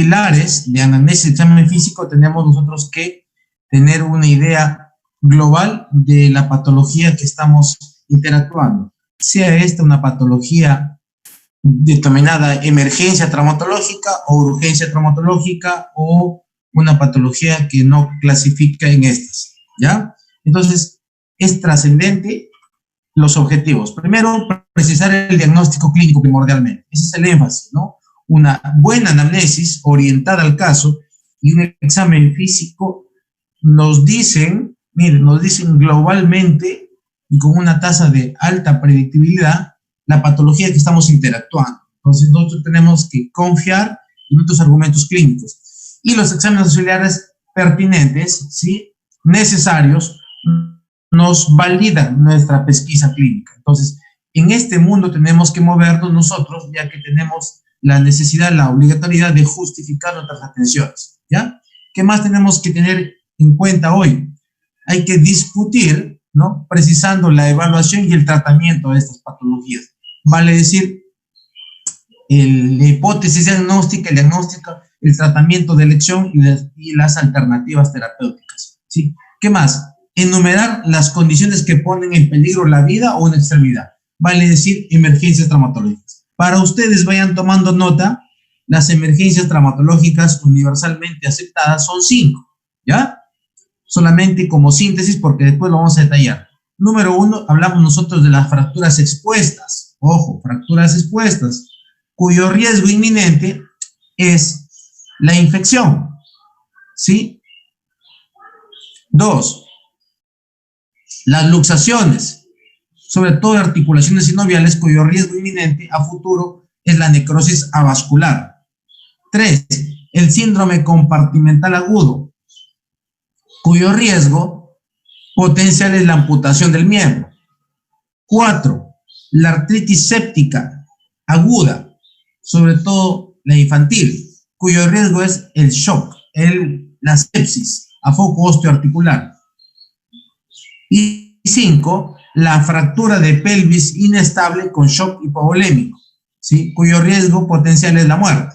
pilares de anamnesis y examen físico, tenemos nosotros que tener una idea global de la patología que estamos interactuando. Sea esta una patología determinada emergencia traumatológica o urgencia traumatológica o una patología que no clasifica en estas, ¿ya? Entonces, es trascendente los objetivos. Primero, precisar el diagnóstico clínico primordialmente. Ese es el énfasis, ¿no? Una buena anamnesis orientada al caso y un examen físico nos dicen, miren, nos dicen globalmente y con una tasa de alta predictibilidad la patología que estamos interactuando. Entonces, nosotros tenemos que confiar en nuestros argumentos clínicos. Y los exámenes auxiliares pertinentes, ¿sí?, necesarios, nos validan nuestra pesquisa clínica. Entonces, en este mundo tenemos que movernos nosotros, ya que tenemos la necesidad, la obligatoriedad de justificar nuestras atenciones, ¿ya? ¿Qué más tenemos que tener en cuenta hoy? Hay que discutir, ¿no?, precisando la evaluación y el tratamiento de estas patologías. Vale decir, la hipótesis diagnóstica, el diagnóstico, el tratamiento de elección y las alternativas terapéuticas, ¿sí? ¿Qué más? Enumerar las condiciones que ponen en peligro la vida o una extremidad. Vale decir, emergencias traumatológicas. Para ustedes vayan tomando nota, las emergencias traumatológicas universalmente aceptadas son 5, ¿ya? Solamente como síntesis, porque después lo vamos a detallar. Número 1, hablamos nosotros de las fracturas expuestas. Ojo, fracturas expuestas, cuyo riesgo inminente es la infección, ¿sí? 2, las luxaciones, sobre todo articulaciones sinoviales, cuyo riesgo inminente a futuro es la necrosis avascular. 3, el síndrome compartimental agudo, cuyo riesgo potencial es la amputación del miembro. 4, la artritis séptica aguda, sobre todo la infantil, cuyo riesgo es el shock, la sepsis a foco osteoarticular. Y 5, la fractura de pelvis inestable con shock hipovolémico, ¿sí?, cuyo riesgo potencial es la muerte.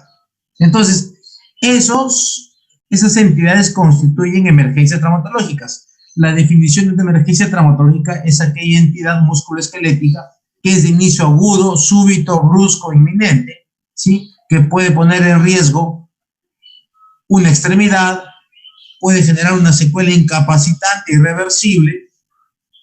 Entonces, esas entidades constituyen emergencias traumatológicas. La definición de una emergencia traumatológica es aquella entidad musculoesquelética que es de inicio agudo, súbito, brusco, inminente, ¿sí?, que puede poner en riesgo una extremidad, puede generar una secuela incapacitante irreversible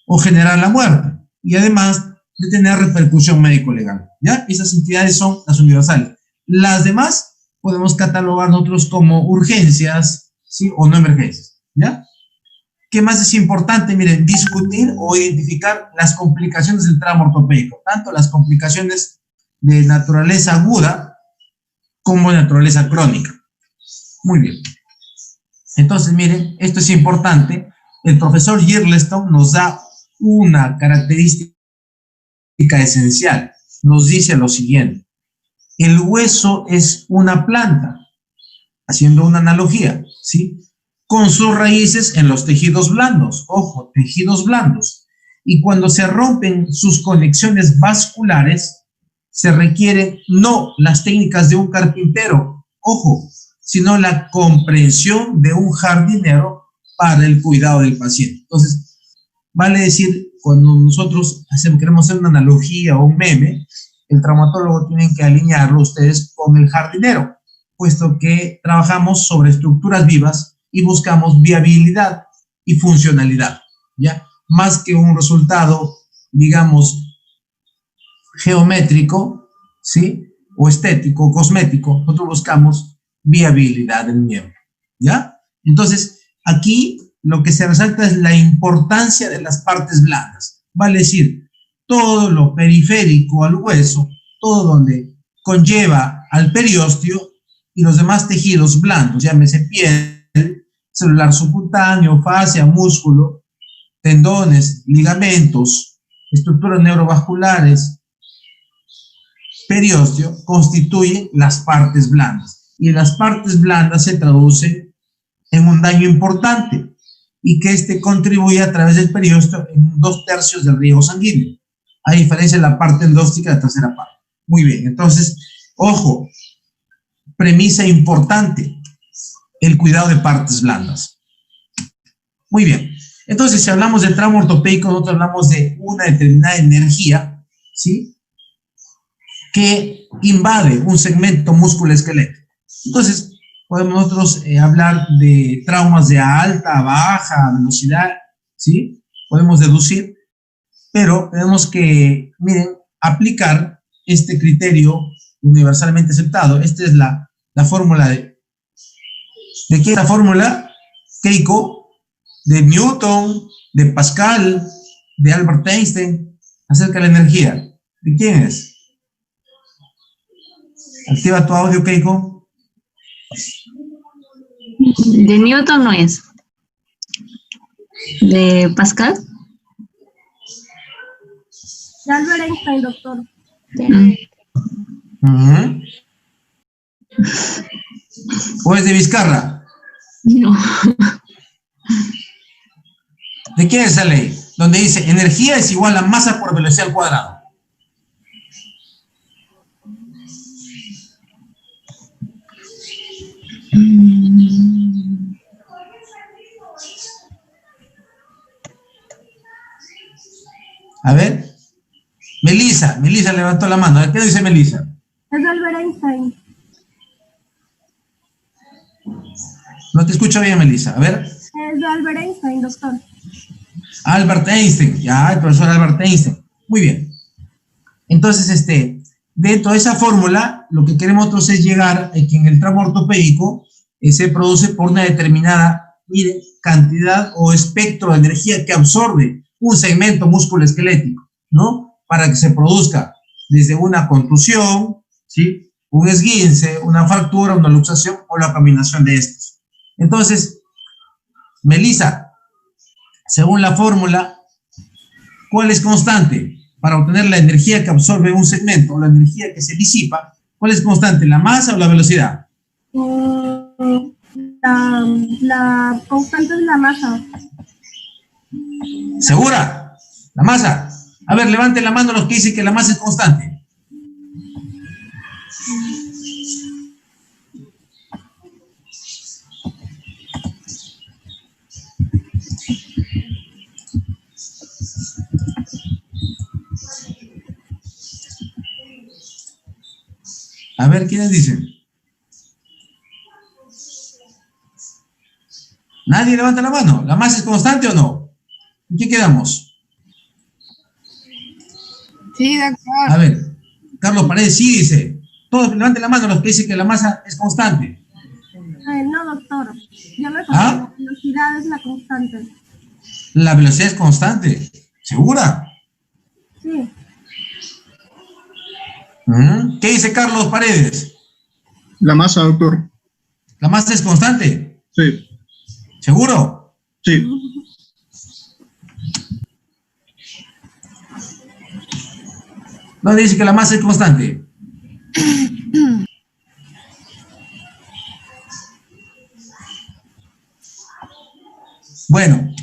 o generar la muerte, y además de tener repercusión médico-legal, ¿ya? Esas entidades son las universales. Las demás podemos catalogar nosotros como urgencias, ¿sí?, o no emergencias, ¿ya? ¿Qué más es importante? Miren, discutir o identificar las complicaciones del trauma ortopédico, tanto las complicaciones de naturaleza aguda como de naturaleza crónica. Muy bien. Entonces, miren, esto es importante. El profesor Girlestone nos da una característica esencial. Nos dice lo siguiente: el hueso es una planta, haciendo una analogía, ¿sí?, con sus raíces en los tejidos blandos. Ojo, tejidos blandos. Y cuando se rompen sus conexiones vasculares, se requieren no las técnicas de un carpintero, ojo, sino la comprensión de un jardinero para el cuidado del paciente. Entonces, vale decir, cuando nosotros queremos hacer una analogía o un meme, el traumatólogo tiene que alinearlo ustedes con el jardinero, puesto que trabajamos sobre estructuras vivas y buscamos viabilidad y funcionalidad, ¿ya? Más que un resultado, digamos, geométrico, ¿sí?, o estético, cosmético, nosotros buscamos viabilidad del miembro, ¿ya? Entonces, aquí lo que se resalta es la importancia de las partes blandas, vale decir, todo lo periférico al hueso, todo donde conlleva al periósteo y los demás tejidos blandos, llámese piel, celular subcutáneo, fascia, músculo, tendones, ligamentos, estructuras neurovasculares, periósteo, constituyen las partes blandas. Y las partes blandas se traducen en un daño importante y que este contribuye a través del periósteo en 2/3 del riego sanguíneo, a diferencia de la parte endóstica de la tercera parte. Muy bien, entonces, ojo, premisa importante, el cuidado de partes blandas. Muy bien. Entonces, si hablamos de trauma ortopédico, nosotros hablamos de una determinada energía, ¿sí?, que invade un segmento músculo-esquelético. Entonces, podemos nosotros hablar de traumas de alta, baja velocidad, ¿sí? Podemos deducir, pero tenemos que, miren, aplicar este criterio universalmente aceptado. Esta es la fórmula ¿de qué es la fórmula? Keiko, de Newton, de Pascal, de Albert Einstein, acerca de la energía. ¿De quién es? Activa tu audio, Keiko. De Newton no es. ¿De Pascal? De Albert Einstein, doctor. ¿O es de Vizcarra? No. ¿De quién es esa ley? Donde dice energía es igual a masa por velocidad al cuadrado. A ver. Melissa levantó la mano. ¿Qué dice Melissa? Es de Albert Einstein. No te escucho bien, Melissa. A ver. Es de Albert Einstein, doctor. Albert Einstein. Ya, el profesor Albert Einstein. Muy bien. Entonces, dentro de esa fórmula, lo que queremos nosotros es llegar a que en el trauma ortopédico se produce por una determinada, miren, cantidad o espectro de energía que absorbe un segmento músculo-esquelético, ¿no? Para que se produzca desde una contusión, ¿sí?, un esguince, una fractura, una luxación o la combinación de estos. Entonces, Melissa, según la fórmula, ¿cuál es constante? Para obtener la energía que absorbe un segmento o la energía que se disipa, ¿cuál es constante? ¿La masa o la velocidad? La constante es la masa. ¿Segura? ¿La masa? A ver, levanten la mano los que dicen que la masa es constante. A ver, ¿quiénes dicen? ¿Nadie levanta la mano? ¿La masa es constante o no? ¿En qué quedamos? Sí, doctor. A ver, Carlos Paredes sí dice. Todos levanten la mano los que dicen que la masa es constante. No, doctor. Yo me ¿Ah? La velocidad es la constante. La velocidad es constante. ¿Segura? Sí. ¿Qué dice Carlos Paredes? La masa, doctor. ¿La masa es constante? Sí. ¿Seguro? Sí. ¿Dónde dice que la masa es constante? Bueno,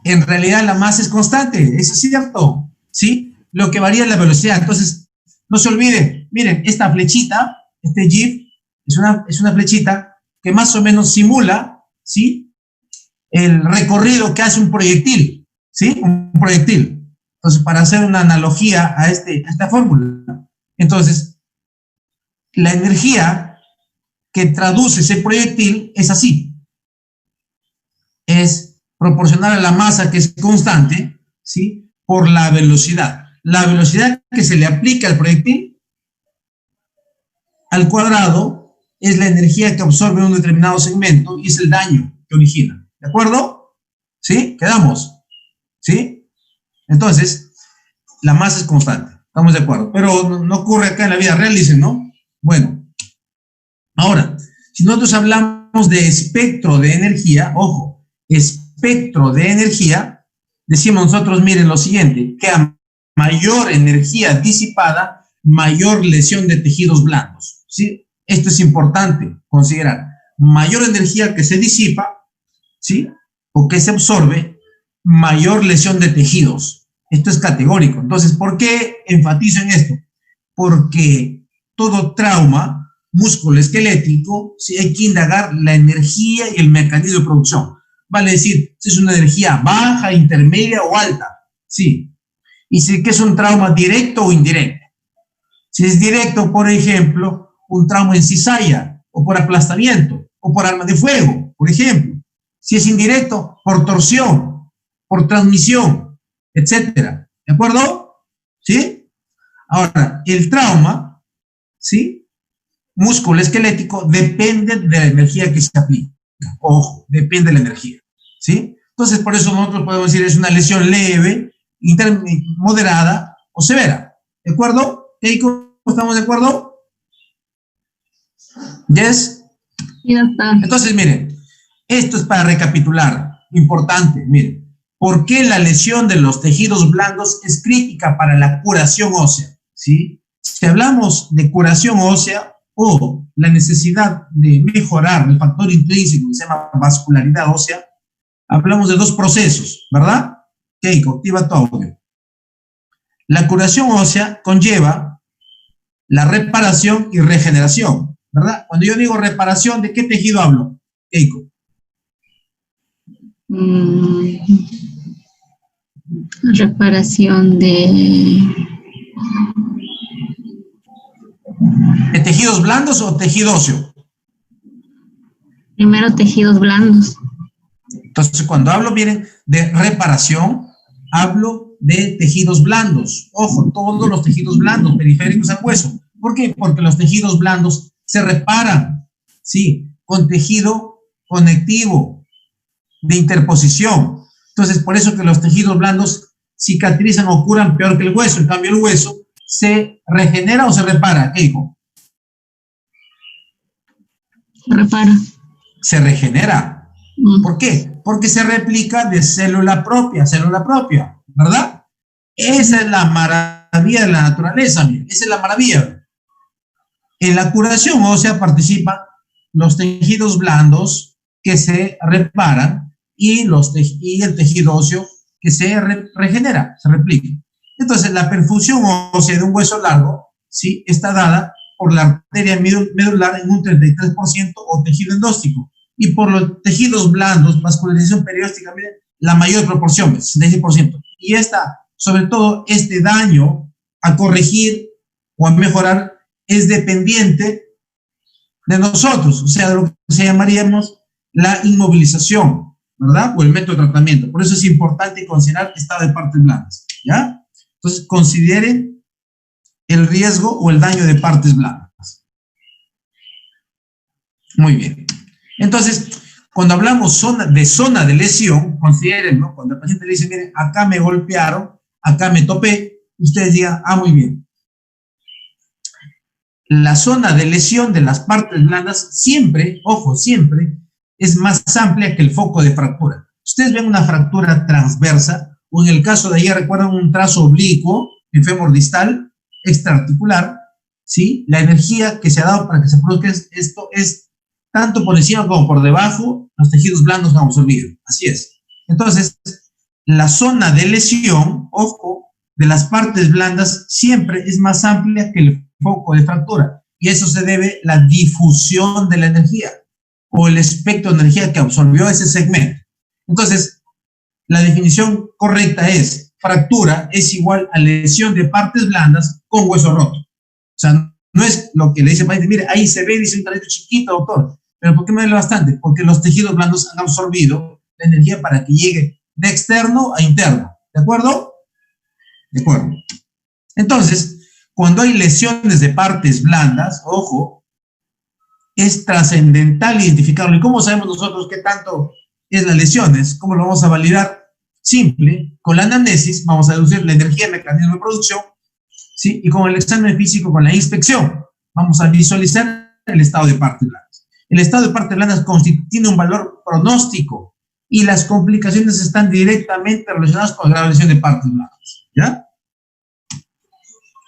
en realidad la masa es constante, eso es cierto, ¿sí? Lo que varía es la velocidad. Entonces, no se olviden, miren, esta flechita, este GIF, es una flechita que más o menos simula, ¿sí?, el recorrido que hace un proyectil, ¿sí? Un proyectil. Entonces, para hacer una analogía a esta fórmula, entonces, la energía que traduce ese proyectil es así. Es proporcional a la masa, que es constante, ¿sí?, por la velocidad. La velocidad que se le aplica al proyectil al cuadrado es la energía que absorbe un determinado segmento y es el daño que origina. ¿De acuerdo? ¿Sí? ¿Quedamos? ¿Sí? Entonces, la masa es constante. Estamos de acuerdo. Pero no ocurre acá en la vida real, dicen, ¿no? Bueno. Ahora, si nosotros hablamos de espectro de energía, ojo, espectro de energía, decimos nosotros, miren lo siguiente, que a mayor energía disipada, mayor lesión de tejidos blandos, ¿sí? Esto es importante considerar. Mayor energía que se disipa, ¿sí?, o que se absorbe, mayor lesión de tejidos. Esto es categórico. Entonces, ¿por qué enfatizo en esto? Porque todo trauma músculo esquelético, ¿sí? Hay que indagar la energía y el mecanismo de producción. Vale decir, si es una energía baja, intermedia o alta, sí. Y si que es un trauma directo o indirecto. Si es directo, por ejemplo, un trauma en cizalla, o por aplastamiento, o por arma de fuego, por ejemplo. Si es indirecto, por torsión, por transmisión, etcétera. ¿De acuerdo? ¿Sí? Ahora, el trauma, ¿sí? Músculo esquelético depende de la energía que se aplica. Ojo, depende de la energía, ¿sí? Entonces, por eso nosotros podemos decir es una lesión leve, moderada o severa. ¿De acuerdo? Keiko, ¿estamos de acuerdo? ¿Yes? Ya está. Entonces, miren, esto es para recapitular. Importante, miren. ¿Por qué la lesión de los tejidos blandos es crítica para la curación ósea? ¿Sí? Si hablamos de curación ósea o la necesidad de mejorar el factor intrínseco que se llama vascularidad ósea, hablamos de dos procesos, ¿verdad? Keiko, activa tu audio. La curación ósea conlleva la reparación y regeneración, ¿verdad? Cuando yo digo reparación, ¿de qué tejido hablo, Keiko? Reparación de ¿De tejidos blandos o tejido óseo? primero tejidos blandos. Entonces, cuando hablo, miren, de reparación, hablo de tejidos blandos. Ojo, todos los tejidos blandos periféricos al hueso. ¿Por qué? Porque los tejidos blandos se reparan, ¿sí? Con tejido conectivo, de interposición. Entonces, por eso que los tejidos blandos cicatrizan o curan peor que el hueso. En cambio, el hueso se regenera o se repara, Keiko. Se repara. Se regenera. ¿Por qué? Porque se replica de célula propia, ¿verdad? Esa es la maravilla de la naturaleza, miren, esa es la maravilla. En la curación ósea participan los tejidos blandos que se reparan y el tejido óseo que se regenera, se replica. Entonces, la perfusión ósea de un hueso largo, ¿sí? Está dada por la arteria medular en un 33% o tejido endóstico. Y por los tejidos blandos, vascularización perióstica, miren, la mayor proporción, 66%. Y sobre todo, este daño a corregir o a mejorar es dependiente de nosotros, o sea, de lo que se llamaríamos la inmovilización, ¿verdad? O el método de tratamiento. Por eso es importante considerar estado de partes blandas, ¿ya? Entonces, consideren el riesgo o el daño de partes blandas. Muy bien. Entonces, cuando hablamos de zona de lesión, consideren, ¿no? Cuando el paciente le dice, miren, acá me golpearon, acá me topé, ustedes digan, muy bien. La zona de lesión de las partes blandas siempre, ojo, siempre, es más amplia que el foco de fractura. Ustedes ven una fractura transversa, o en el caso de ayer, recuerdan un trazo oblicuo, en fémur distal, extraarticular, ¿sí? La energía que se ha dado para que se produzca esto es tanto por encima como por debajo, los tejidos blandos no han absorbido. Así es. Entonces, la zona de lesión, ojo, de las partes blandas siempre es más amplia que el foco de fractura. Y eso se debe a la difusión de la energía o el espectro de energía que absorbió ese segmento. Entonces, la definición correcta es fractura es igual a lesión de partes blandas con hueso roto. O sea, no es lo que le dice el paciente, mire, ahí se ve, dice un trayecto chiquito, doctor. ¿Pero por qué me duele bastante? Porque los tejidos blandos han absorbido la energía para que llegue de externo a interno. ¿De acuerdo? De acuerdo. Entonces, cuando hay lesiones de partes blandas, ojo, es trascendental identificarlo. ¿Y cómo sabemos nosotros qué tanto es las lesiones? ¿Cómo lo vamos a validar? Simple, con la anamnesis vamos a deducir la energía, el mecanismo de producción, ¿sí? Y con el examen físico, con la inspección, vamos a visualizar el estado de partes blandas. El estado de partes blandas tiene un valor pronóstico y las complicaciones están directamente relacionadas con la lesión de partes blandas, ¿ya?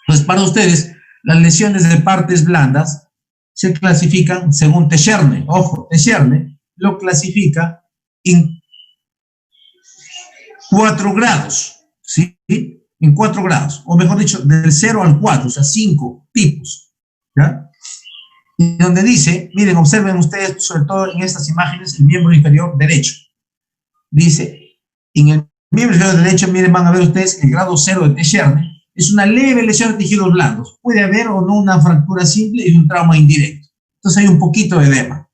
Entonces, para ustedes, las lesiones de partes blandas se clasifican según Techerne. Ojo, Techerne lo clasifica en 4 grados, ¿sí? En 4 grados, o mejor dicho, del 0 al 4, o sea, 5 tipos, ¿ya? y donde dice, miren, observen ustedes, sobre todo en estas imágenes, el miembro inferior derecho. Dice, en el miembro inferior derecho, miren, van a ver ustedes el grado 0 de T-Sherman, es una leve lesión de tejidos blandos. Puede haber o no una fractura simple y un trauma indirecto. Entonces hay un poquito de edema.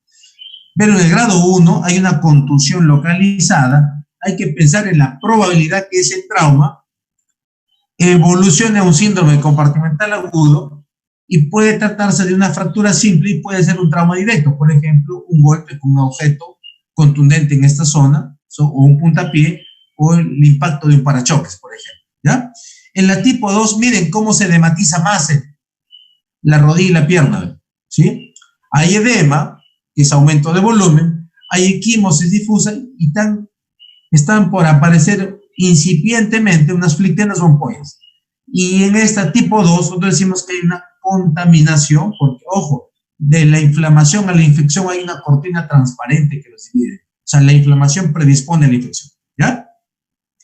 Pero en el grado 1 hay una contusión localizada. Hay que pensar en la probabilidad que ese trauma evolucione a un síndrome compartimental agudo y puede tratarse de una fractura simple y puede ser un trauma directo. Por ejemplo, un golpe con un objeto contundente en esta zona, o un puntapié, o el impacto de un parachoques, por ejemplo, ¿ya? En la tipo 2, miren cómo se edematiza más la rodilla y la pierna, ¿sí? Hay edema, que es aumento de volumen, hay equimosis difusa y están por aparecer incipientemente unas flictenas o ampollas. Y en esta tipo 2, nosotros decimos que hay una contaminación, porque, ojo, de la inflamación a la infección hay una cortina transparente que los divide. O sea, la inflamación predispone a la infección, ¿ya?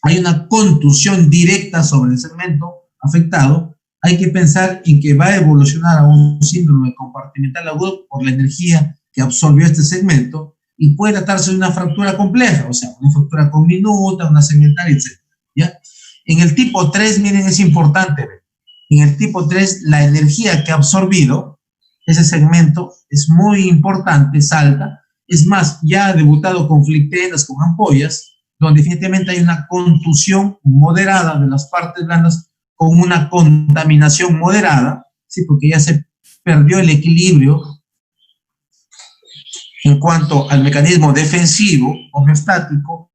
Hay una contusión directa sobre el segmento afectado. Hay que pensar en que va a evolucionar a un síndrome compartimental agudo por la energía que absorbió este segmento y puede tratarse de una fractura compleja, o sea, una fractura conminuta, una segmental, etc. ¿Ya? En el tipo 3, miren, es importante ver. En el tipo 3, la energía que ha absorbido ese segmento es muy importante, es alta. Es más, ya ha debutado con flictenas, con ampollas, donde definitivamente hay una contusión moderada de las partes blandas con una contaminación moderada, ¿sí? Porque ya se perdió el equilibrio en cuanto al mecanismo defensivo, homeostático,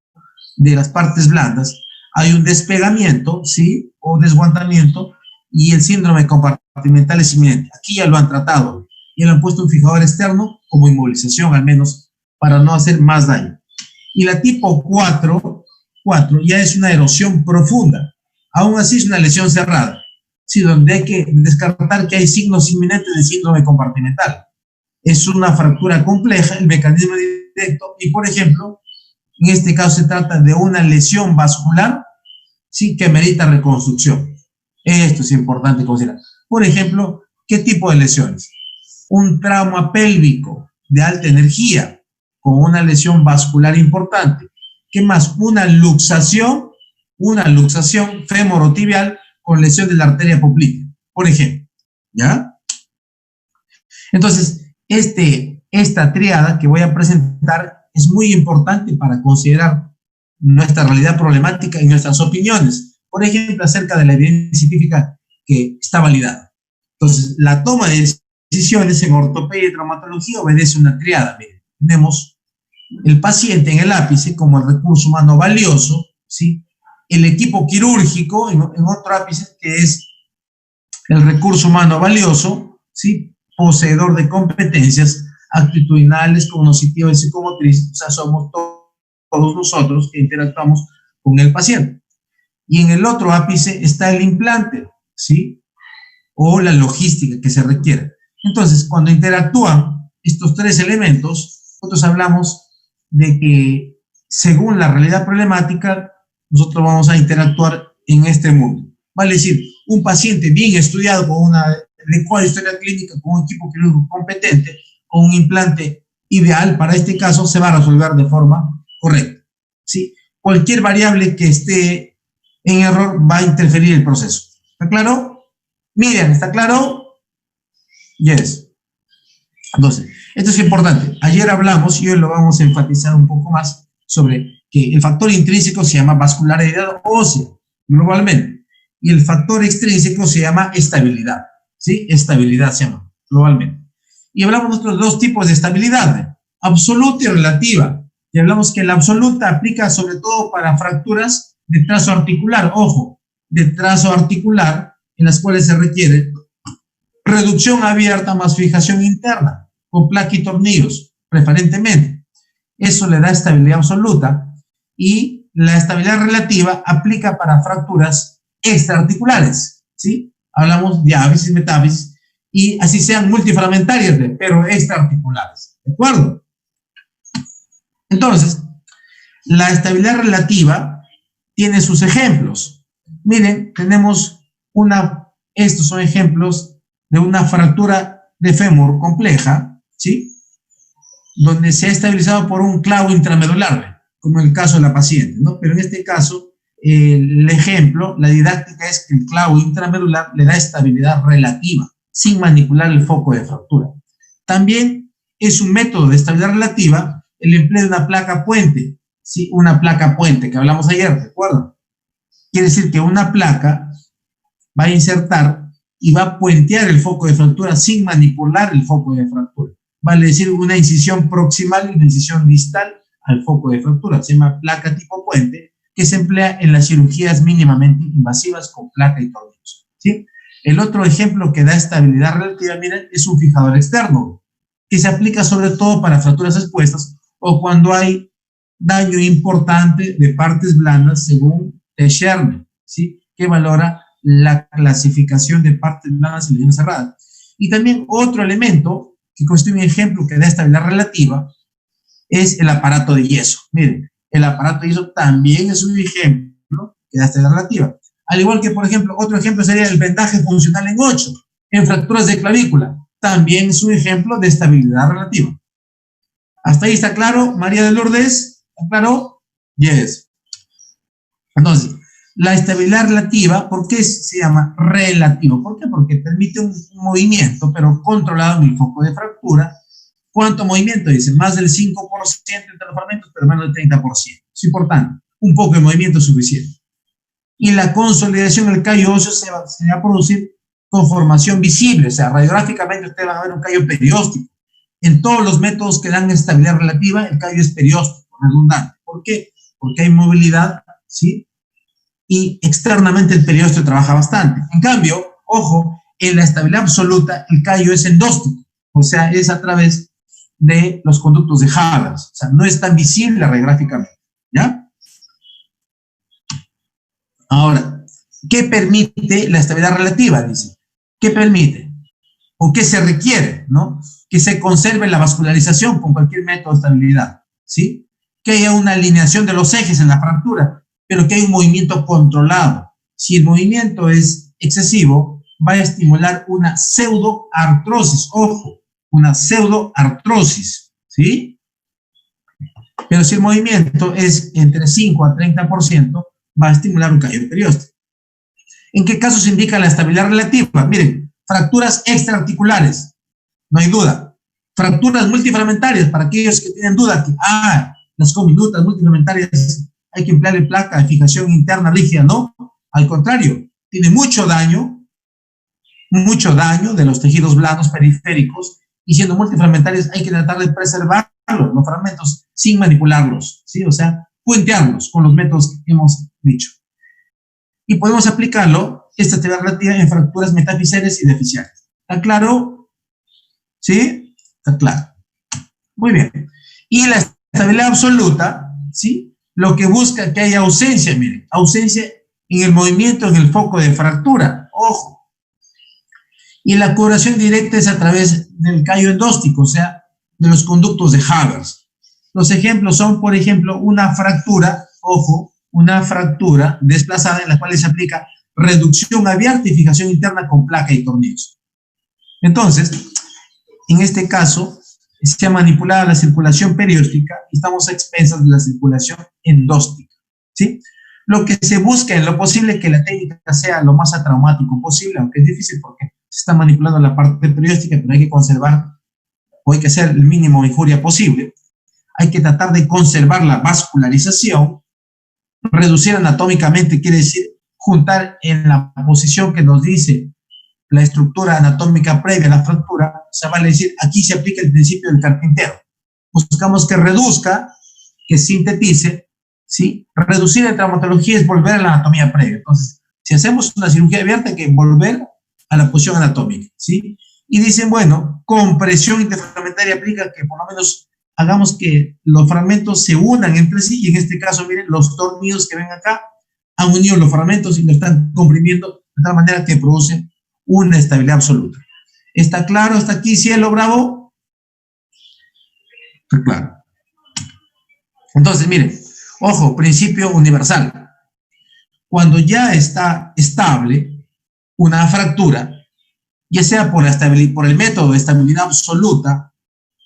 de las partes blandas. Hay un despegamiento, ¿sí? O desguantamiento, y el síndrome compartimental es inminente. Aquí ya lo han tratado, ya le han puesto un fijador externo como inmovilización, al menos, para no hacer más daño. Y la tipo 4 ya es una erosión profunda. Aún así es una lesión cerrada, ¿sí? Donde hay que descartar que hay signos inminentes de síndrome compartimental. Es una fractura compleja, el mecanismo directo, y por ejemplo, en este caso se trata de una lesión vascular, sí, que merita reconstrucción. Esto es importante considerar. Por ejemplo, ¿qué tipo de lesiones? Un trauma pélvico de alta energía, con una lesión vascular importante. ¿Qué más? Una luxación femorotibial con lesión de la arteria poplítea, por ejemplo, ¿ya? Entonces, esta triada que voy a presentar es muy importante para considerar nuestra realidad problemática y nuestras opiniones, por ejemplo, acerca de la evidencia científica que está validada. Entonces, la toma de decisiones en ortopedia y traumatología obedece una triada. Miren, tenemos el paciente en el ápice como el recurso humano valioso, ¿sí? El equipo quirúrgico en otro ápice que es el recurso humano valioso, ¿sí? Poseedor de competencias actitudinales, cognitivas y psicomotrices, o sea, somos todos nosotros que interactuamos con el paciente. Y en el otro ápice está el implante, ¿sí? O la logística que se requiere. Entonces, cuando interactúan estos tres elementos, nosotros hablamos de que según la realidad problemática, nosotros vamos a interactuar en este mundo. Vale decir, un paciente bien estudiado con una adecuada historia clínica, con un equipo quirúrgico competente, con un implante ideal para este caso, se va a resolver de forma correcta, ¿sí? Cualquier variable que esté en error va a interferir el proceso. ¿Está claro? Miriam, ¿está claro? Yes. Entonces, esto es importante. Ayer hablamos, y hoy lo vamos a enfatizar un poco más, sobre que el factor intrínseco se llama vascularidad ósea, globalmente, y el factor extrínseco se llama estabilidad, ¿sí? Estabilidad se llama, globalmente. Y hablamos nosotros de dos tipos de estabilidad, absoluta y relativa. Y hablamos que la absoluta aplica sobre todo para fracturas de trazo articular, ojo, de trazo articular, en las cuales se requiere reducción abierta más fijación interna, con placa y tornillos, preferentemente. Eso le da estabilidad absoluta, y la estabilidad relativa aplica para fracturas extraarticulares, ¿sí? Hablamos de áfisis, metáfisis, y así sean multifragmentarias, pero extraarticulares, ¿de acuerdo? Entonces, la estabilidad relativa tiene sus ejemplos. Miren, tenemos estos son ejemplos de una fractura de fémur compleja, ¿sí? Donde se ha estabilizado por un clavo intramedular, como en el caso de la paciente, ¿no? Pero en este caso, el ejemplo, la didáctica es que el clavo intramedular le da estabilidad relativa, sin manipular el foco de fractura. También es un método de estabilidad relativa el empleo de una placa puente, ¿sí? Una placa puente que hablamos ayer, ¿de acuerdo? Quiere decir que una placa va a insertar y va a puentear el foco de fractura sin manipular el foco de fractura. Vale decir, una incisión proximal y una incisión distal al foco de fractura. Se llama placa tipo puente, que se emplea en las cirugías mínimamente invasivas con placa y tornillos, ¿sí? El otro ejemplo que da estabilidad relativa, miren, es un fijador externo, que se aplica sobre todo para fracturas expuestas o cuando hay daño importante de partes blandas según Scherne, ¿sí? Que valora la clasificación de partes blandas y lesiones cerradas. Y también otro elemento que constituye un ejemplo que da estabilidad relativa es el aparato de yeso. Miren, el aparato de yeso también es un ejemplo que da estabilidad relativa. Al igual que, por ejemplo, otro ejemplo sería el vendaje funcional en 8, en fracturas de clavícula. También es un ejemplo de estabilidad relativa. ¿Hasta ahí está claro, María de Lourdes? ¿Está claro? Yes. Entonces, la estabilidad relativa, ¿por qué se llama relativo? ¿Por qué? Porque permite un movimiento, pero controlado en el foco de fractura. ¿Cuánto movimiento? Dice, más del 5% entre los fragmentos, pero menos del 30%. Es importante. Un poco de movimiento es suficiente. Y la consolidación del callo óseo se va a producir con formación visible. O sea, radiográficamente ustedes van a ver un callo perióstico. En todos los métodos que dan estabilidad relativa, el callo es perióstico, redundante. ¿Por qué? Porque hay movilidad, ¿sí? Y externamente el periósteo trabaja bastante. En cambio, ojo, en la estabilidad absoluta, el callo es endóstico. O sea, es a través de los conductos de Havers. O sea, no es tan visible radiográficamente, ¿ya? Ahora, ¿qué permite la estabilidad relativa? Dice, ¿qué permite? ¿O qué se requiere? ¿No? Que se conserve la vascularización con cualquier método de estabilidad, ¿sí? Que haya una alineación de los ejes en la fractura, pero que haya un movimiento controlado. Si el movimiento es excesivo, va a estimular una pseudoartrosis, ojo, una pseudoartrosis, ¿sí? Pero si el movimiento es entre 5 a 30%, va a estimular un callo perióstico. ¿En qué casos se indica la estabilidad relativa? Miren, fracturas extraarticulares, no hay duda. Fracturas multifragmentarias, para aquellos que tienen duda, que, las cominutas multifragmentarias hay que emplearle placa de fijación interna rígida, no. Al contrario, tiene mucho daño de los tejidos blandos periféricos, y siendo multifragmentarias hay que tratar de preservarlos, los fragmentos, sin manipularlos, ¿sí? O sea, puentearlos con los métodos que hemos dicho. Y podemos aplicarlo, esta estabilidad relativa, en fracturas metafisales y deficiales. ¿Está claro? ¿Sí? Está claro. Muy bien. Y la estabilidad absoluta, ¿sí? Lo que busca es que haya ausencia, miren, ausencia en el movimiento, en el foco de fractura. Ojo. Y la curación directa es a través del callo endóstico, o sea, de los conductos de Havers. Los ejemplos son, por ejemplo, una fractura, ojo, una fractura desplazada en la cual se aplica reducción abierta y fijación interna con placa y tornillos. Entonces, en este caso, se ha manipulado la circulación perióstica y estamos a expensas de la circulación endóstica, ¿sí? Lo que se busca en lo posible que la técnica sea lo más atraumático posible, aunque es difícil porque se está manipulando la parte perióstica, pero hay que conservar, o hay que hacer el mínimo de injuria posible. Hay que tratar de conservar la vascularización, reducir anatómicamente, quiere decir juntar en la posición que nos dice la estructura anatómica previa a la fractura. O sea, vale decir, aquí se aplica el principio del carpintero. Buscamos que reduzca, que sintetice, ¿sí? Reducir en traumatología es volver a la anatomía previa. Entonces, si hacemos una cirugía abierta, hay que volver a la posición anatómica, ¿sí? Y dicen, bueno, compresión interfragmentaria aplica que por lo menos hagamos que los fragmentos se unan entre sí, y en este caso, miren, los tornillos que ven acá han unido los fragmentos y lo están comprimiendo de tal manera que producen una estabilidad absoluta. ¿Está claro hasta aquí, cielo bravo? Está claro. Entonces, miren, ojo, principio universal. Cuando ya está estable una fractura, ya sea por el método de estabilidad absoluta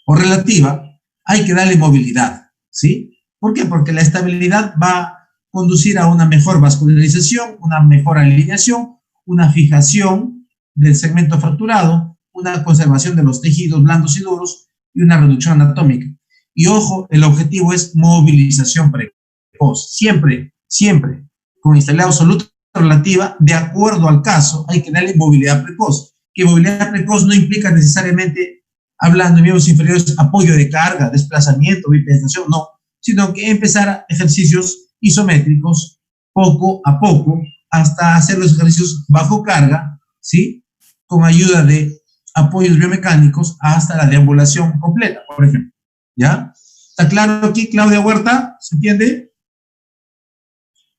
o relativa, hay que darle movilidad, ¿sí? ¿Por qué? Porque la estabilidad va a conducir a una mejor vascularización, una mejor alineación, una fijación del segmento fracturado, una conservación de los tejidos blandos y duros y una reducción anatómica. Y ojo, el objetivo es movilización precoz. Siempre, siempre, con estabilidad absoluta relativa, de acuerdo al caso, hay que darle movilidad precoz. Que movilidad precoz no implica necesariamente, hablando en miembros inferiores, apoyo de carga, desplazamiento, bipenetración, no, sino que empezar ejercicios isométricos poco a poco hasta hacer los ejercicios bajo carga, ¿sí? Con ayuda de apoyos biomecánicos hasta la deambulación completa, por ejemplo. ¿Ya? ¿Está claro aquí, Claudia Huerta? ¿Se entiende?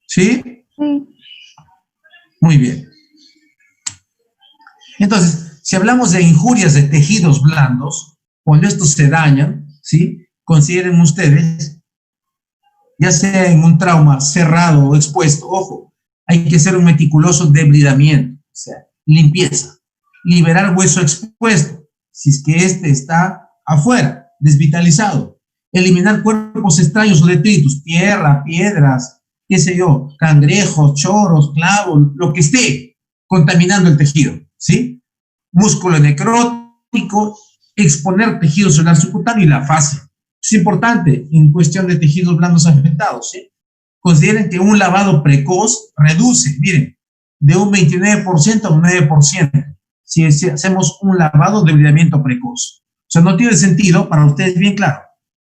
¿Sí? Sí. Muy bien. Entonces, si hablamos de injurias de tejidos blandos, cuando estos se dañan, ¿sí? Consideren ustedes, ya sea en un trauma cerrado o expuesto, ojo, hay que hacer un meticuloso debridamiento, o sea, limpieza. Liberar hueso expuesto, si es que este está afuera, desvitalizado. Eliminar cuerpos extraños o detritus, tierra, piedras, qué sé yo, cangrejos, choros, clavos, lo que esté contaminando el tejido, ¿sí? Músculo necrótico, exponer tejido celular subcutáneo y la fascia. Es importante en cuestión de tejidos blandos afectados, ¿sí? Consideren que un lavado precoz reduce, miren, de un 29% a un 9%, si hacemos un lavado de debridamiento precoz. O sea, no tiene sentido, para ustedes bien claro,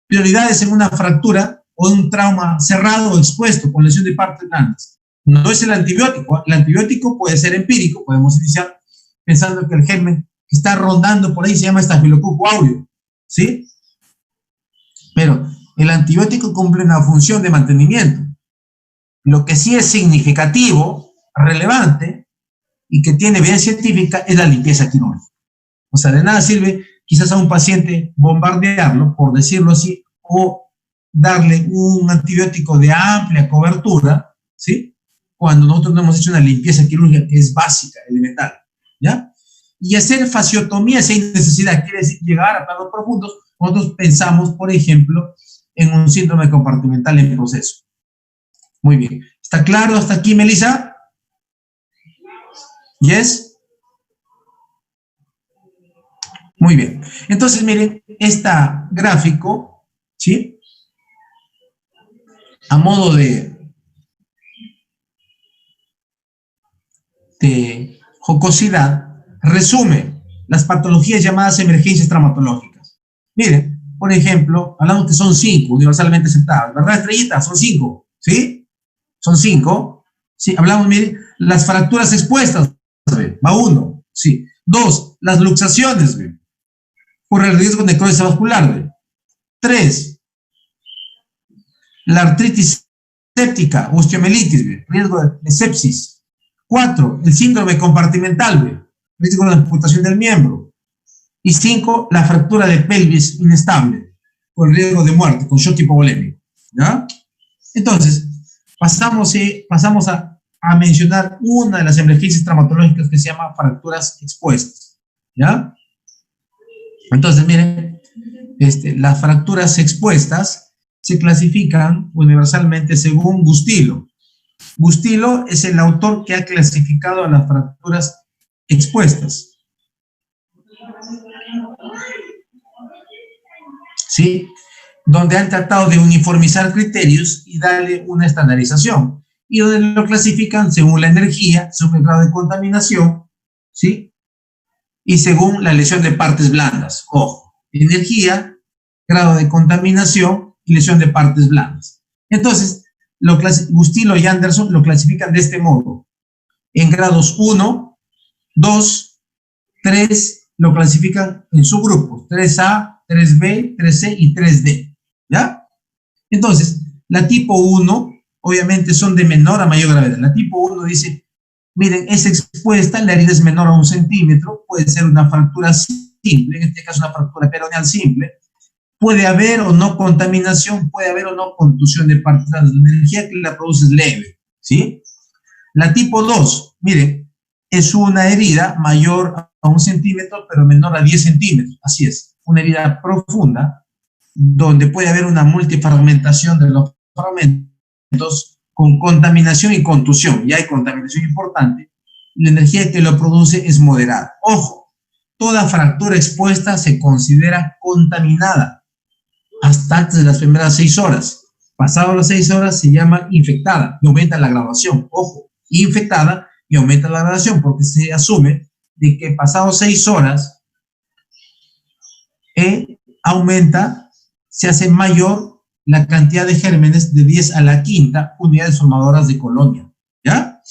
prioridades en una fractura o en un trauma cerrado o expuesto con lesión de partes blandas. No es el antibiótico puede ser empírico, podemos iniciar pensando que el germen que está rondando por ahí se llama Staphylococcus aureus, ¿sí? Pero el antibiótico cumple una función de mantenimiento. Lo que sí es significativo, relevante y que tiene evidencia científica es la limpieza quirúrgica. O sea, de nada sirve quizás a un paciente bombardearlo, por decirlo así, o darle un antibiótico de amplia cobertura, ¿sí? Cuando nosotros no hemos hecho una limpieza quirúrgica que es básica, elemental, ¿ya? Y hacer fasciotomía si hay necesidad, quiere decir llegar a planos profundos. Nosotros pensamos, por ejemplo, en un síndrome compartimental en proceso. Muy bien. ¿Está claro hasta aquí, Melissa? ¿Yes? Muy bien. Entonces, miren, este gráfico, ¿sí? A modo de jocosidad, resume las patologías llamadas emergencias traumatológicas. Miren, por ejemplo, hablamos que son 5 universalmente aceptadas, ¿verdad, Estrellita? Son 5, ¿sí? Son 5. Sí, hablamos, miren, las fracturas expuestas, ¿ve? Va 1, sí. 2, las luxaciones, ¿ve? Por el riesgo de necrosis vascular, ¿ve? 3, la artritis séptica, osteomielitis, ¿ve? Riesgo de sepsis. 4, el síndrome compartimental, ¿ve? Riesgo de amputación del miembro. Y 5, la fractura de pelvis inestable, con riesgo de muerte, con shock hipovolémico, ¿ya? Entonces, pasamos a mencionar una de las emergencias traumatológicas que se llama fracturas expuestas, ¿ya? Entonces, miren, las fracturas expuestas se clasifican universalmente según Gustilo. Gustilo es el autor que ha clasificado a las fracturas expuestas. ¿Sí? Donde han tratado de uniformizar criterios y darle una estandarización. Y donde lo clasifican según la energía, según el grado de contaminación, ¿sí? Y según la lesión de partes blandas. Ojo, energía, grado de contaminación y lesión de partes blandas. Entonces, Gustilo y Anderson lo clasifican de este modo. En grados 1, 2, 3, lo clasifican en subgrupos. 3A, 3B, 3C y 3D. ¿Ya? Entonces, la tipo 1, obviamente son de menor a mayor gravedad. La tipo 1 dice, miren, es expuesta, la herida es menor a 1 centímetro, puede ser una fractura simple, en este caso una fractura peroneal simple, puede haber o no contaminación, puede haber o no contusión de partes blandas, la energía que la produce es leve, ¿sí? La tipo 2, miren, es una herida mayor a 1 centímetro, pero menor a 10 centímetros. Así es, una herida profunda, donde puede haber una multifragmentación de los fragmentos con contaminación y contusión. Y hay contaminación importante. La energía que lo produce es moderada. Ojo, toda fractura expuesta se considera contaminada hasta antes de las primeras 6 horas. Pasado las 6 horas se llama infectada y aumenta la graduación. Ojo, infectada y aumenta la graduación porque se asume de que pasado 6 horas aumenta, se hace mayor la cantidad de gérmenes de 10 a la quinta unidades formadoras de colonia. ¿Ya?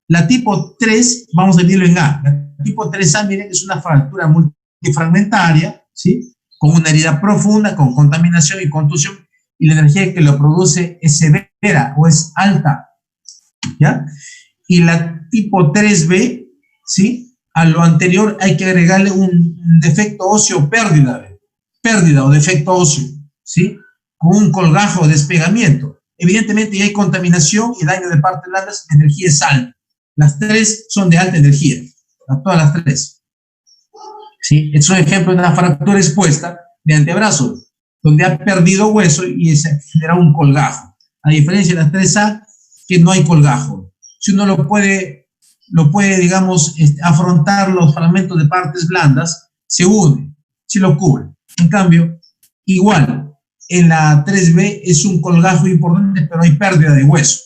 La tipo 3, vamos a dividirlo en A. La tipo 3A, miren, es una fractura multifragmentaria, ¿sí? Con una herida profunda, con contaminación y contusión, y la energía que lo produce es severa o es alta, ¿ya? Y la tipo 3B, ¿sí? A lo anterior hay que agregarle un defecto óseo, pérdida o defecto óseo, ¿sí? Con un colgajo o despegamiento. Evidentemente ya hay contaminación y daño de partes blandas, la energía es alta. Las 3 son de alta energía, todas las 3. ¿Sí? Es un ejemplo de una fractura expuesta de antebrazo, donde ha perdido hueso y se genera un colgajo. A diferencia de las 3A, que no hay colgajo. Si uno lo puede, digamos, afrontar los fragmentos de partes blandas, se une, si lo cubre. En cambio, igual, en la 3B es un colgajo importante, pero hay pérdida de hueso.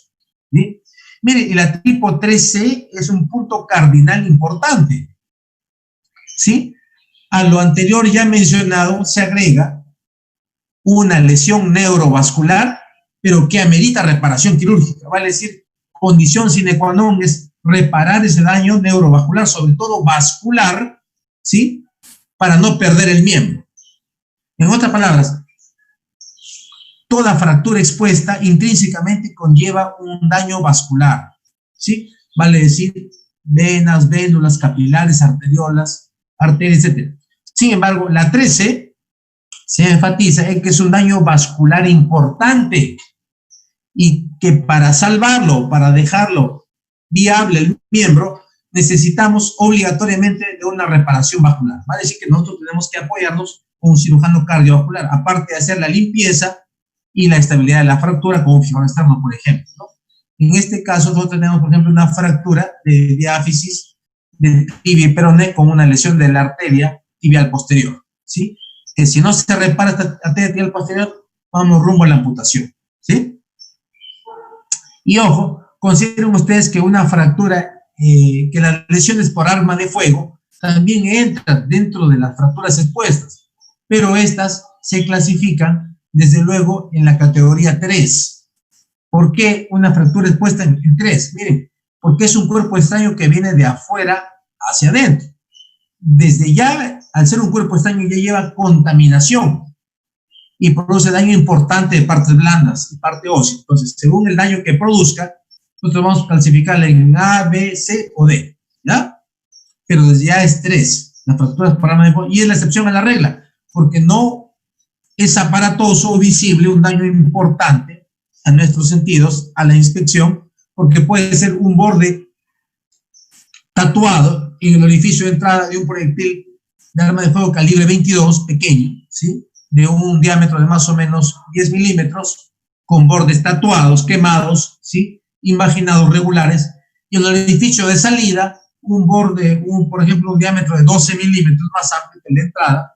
¿Sí? Mire, y la tipo 3C es un punto cardinal importante. ¿Sí? A lo anterior ya mencionado se agrega una lesión neurovascular, pero que amerita reparación quirúrgica. Vale decir, condición sine qua non es reparar ese daño neurovascular, sobre todo vascular, ¿sí? Para no perder el miembro. En otras palabras, toda fractura expuesta intrínsecamente conlleva un daño vascular, ¿sí? Vale decir, venas, vénulas, capilares, arteriolas, arterias, etc. Sin embargo, la 13 se enfatiza en que es un daño vascular importante y que para salvarlo, para dejarlo viable el miembro, necesitamos obligatoriamente de una reparación vascular. Vale decir que nosotros tenemos que apoyarnos con un cirujano cardiovascular, aparte de hacer la limpieza y la estabilidad de la fractura con un fijón externo, por ejemplo, ¿no? En este caso, nosotros tenemos, por ejemplo, una fractura de diáfisis del tibia y peroné con una lesión de la arteria tibial posterior, ¿sí? Que si no se repara esta arteria tibial posterior, vamos rumbo a la amputación, ¿sí? Y ojo, consideren ustedes que una fractura, que las lesiones por arma de fuego también entran dentro de las fracturas expuestas, pero estas se clasifican desde luego en la categoría 3. ¿Por qué una fractura expuesta en 3? Miren, porque es un cuerpo extraño que viene de afuera hacia adentro. Desde ya, al ser un cuerpo extraño, ya lleva contaminación y produce daño importante de partes blandas y parte ósea. Entonces, según el daño que produzca, nosotros vamos a clasificarla en A, B, C o D, ¿ya? Pero desde ya es 3, las fracturas por arma de fuego, y es la excepción a la regla, porque no es aparatoso o visible un daño importante a nuestros sentidos, a la inspección, porque puede ser un borde tatuado en el orificio de entrada de un proyectil de arma de fuego calibre 22, pequeño, ¿sí? De un diámetro de más o menos 10 milímetros, con bordes tatuados, quemados, ¿sí? Imaginados regulares, y en el orificio de salida, un borde, por ejemplo, un diámetro de 12 milímetros más amplio que la entrada,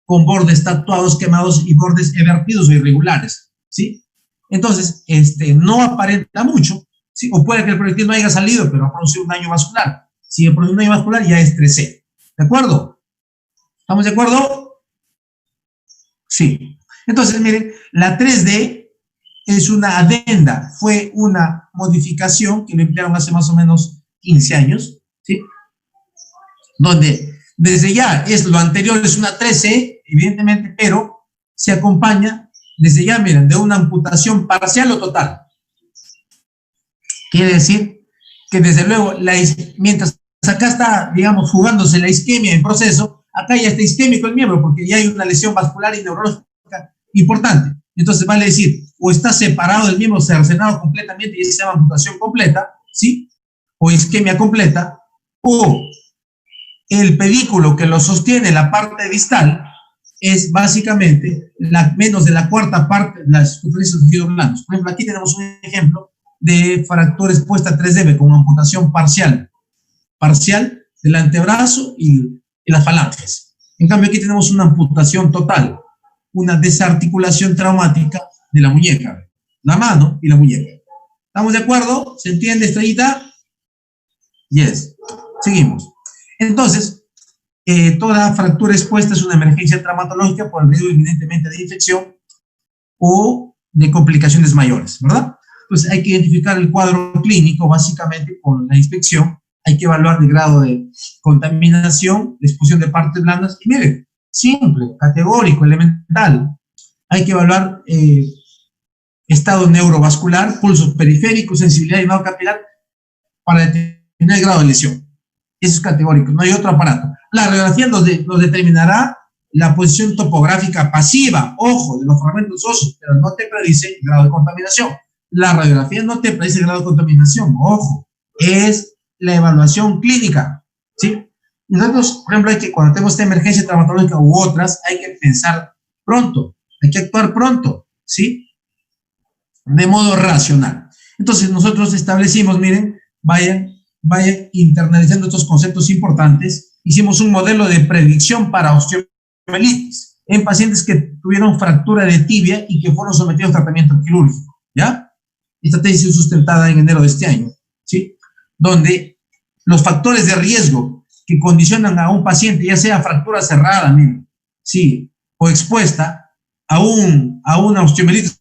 con bordes tatuados, quemados y bordes evertidos o irregulares, ¿sí? Entonces, no aparenta mucho, ¿sí? O puede que el proyectil no haya salido, pero ha producido un daño vascular. Si ha producido un daño vascular, ya es 3C. ¿De acuerdo? ¿Estamos de acuerdo? Sí. Entonces, miren, la 3D es una adenda, fue una modificación que lo emplearon hace más o menos 15 años, ¿sí? Donde desde ya es lo anterior, es una 13, evidentemente, pero se acompaña desde ya, miren, de una amputación parcial o total. Quiere decir que desde luego, mientras acá está, digamos, jugándose la isquemia en proceso, acá ya está isquémico el miembro, porque ya hay una lesión vascular y neurológica importante. Entonces vale decir, o está separado del miembro, cercenado completamente y se llama amputación completa, ¿sí? O isquemia completa, o el pedículo que lo sostiene, la parte distal, es básicamente menos de la cuarta parte de las circunferencias de tejidos blandos. Por ejemplo, aquí tenemos un ejemplo de fractura expuesta 3D con amputación parcial del antebrazo y las falanges. En cambio, aquí tenemos una amputación total, una desarticulación traumática de la muñeca, la mano y la muñeca. ¿Estamos de acuerdo? ¿Se entiende, Estrellita? Yes. Seguimos. Entonces, toda fractura expuesta es una emergencia traumatológica por el riesgo inminentemente de infección o de complicaciones mayores, ¿verdad? Pues hay que identificar el cuadro clínico, básicamente, con la inspección. Hay que evaluar el grado de contaminación, de exposición de partes blandas. Y miren, simple, categórico, elemental. Hay que evaluar estado neurovascular, pulsos periféricos, sensibilidad y llenado capilar para determinar el grado de lesión. Eso es categórico, no hay otro aparato. La radiografía nos determinará la posición topográfica pasiva, ojo, de los fragmentos óseos, pero no te predice el grado de contaminación. La radiografía no te predice el grado de contaminación, ojo, es la evaluación clínica, ¿sí? Nosotros, por ejemplo, cuando tenemos esta emergencia traumatológica u otras, hay que pensar pronto, hay que actuar pronto, ¿sí? De modo racional. Entonces, nosotros establecimos, miren, vayan internalizando estos conceptos importantes. Hicimos un modelo de predicción para osteomielitis en pacientes que tuvieron fractura de tibia y que fueron sometidos a tratamiento quirúrgico, ¿ya? Esta tesis sustentada en enero de este año, ¿sí? Donde los factores de riesgo que condicionan a un paciente, ya sea fractura cerrada, miren, sí, o expuesta a una osteomielitis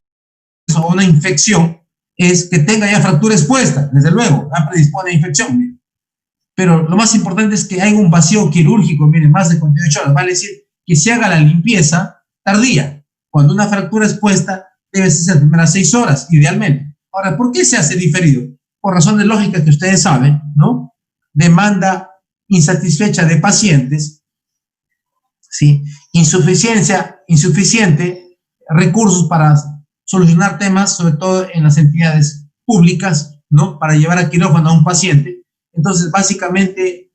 o una infección, es que tenga ya fractura expuesta, desde luego, ya predispone a infección, miren. Pero lo más importante es que hay un vacío quirúrgico, miren, más de 48 horas, vale decir que se haga la limpieza tardía. Cuando una fractura expuesta debe ser las primeras 6 horas, idealmente. Ahora, ¿por qué se hace diferido? Por razones lógicas que ustedes saben, ¿no? Demanda insatisfecha de pacientes, ¿sí? Insuficiente recursos para solucionar temas, sobre todo en las entidades públicas, ¿no? Para llevar a quirófano a un paciente. Entonces, básicamente,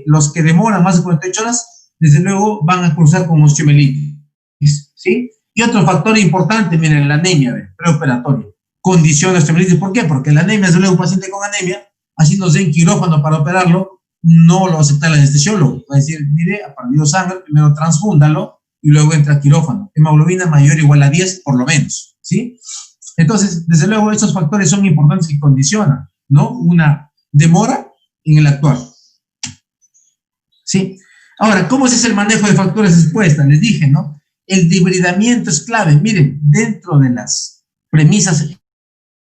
los que demoran más de 48 horas, desde luego van a cruzar con osteomielitis, ¿sí? Y otro factor importante, miren, la anemia preoperatoria. Condiciona osteomielitis. ¿Por qué? Porque la anemia, desde luego, un paciente con anemia, así nos den quirófano para operarlo, no lo acepta el anestesiólogo. Va a decir, mire, ha perdido sangre, primero transfúndalo y luego entra quirófano. Hemoglobina mayor o igual a 10, por lo menos, ¿sí? Entonces, desde luego, estos factores son importantes y condicionan, ¿no? Una demora en el actuar, ¿sí? Ahora, ¿cómo es el manejo de fracturas expuestas? Les dije, ¿no? El debridamiento es clave. Miren, dentro de las premisas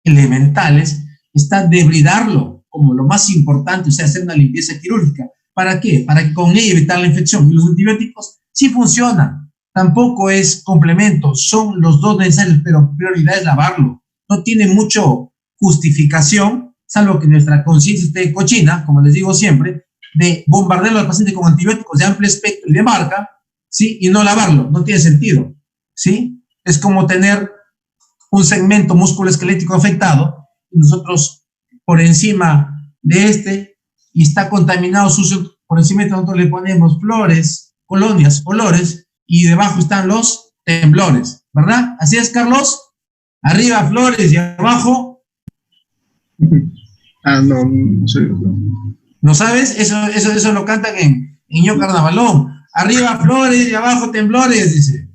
elementales está debridarlo como lo más importante, o sea, hacer una limpieza quirúrgica. ¿Para qué? Para que con ella evitar la infección. Y los antibióticos sí funcionan, tampoco es complemento, son los dos necesarios, pero prioridad es lavarlo. No tiene mucho justificación, salvo que nuestra conciencia esté cochina, como les digo siempre, de bombardearlo al paciente con antibióticos de amplio espectro y de marca, ¿sí? Y no lavarlo, no tiene sentido, ¿sí? Es como tener un segmento musculoesquelético afectado, y nosotros por encima de y está contaminado, sucio, por encima de nosotros le ponemos flores, colonias, olores, y debajo están los temblores, ¿verdad? Así es, Carlos. Arriba flores y abajo. No sé. ¿No sabes? Eso lo cantan en Yo Carnavalón. Arriba flores y abajo temblores, dice.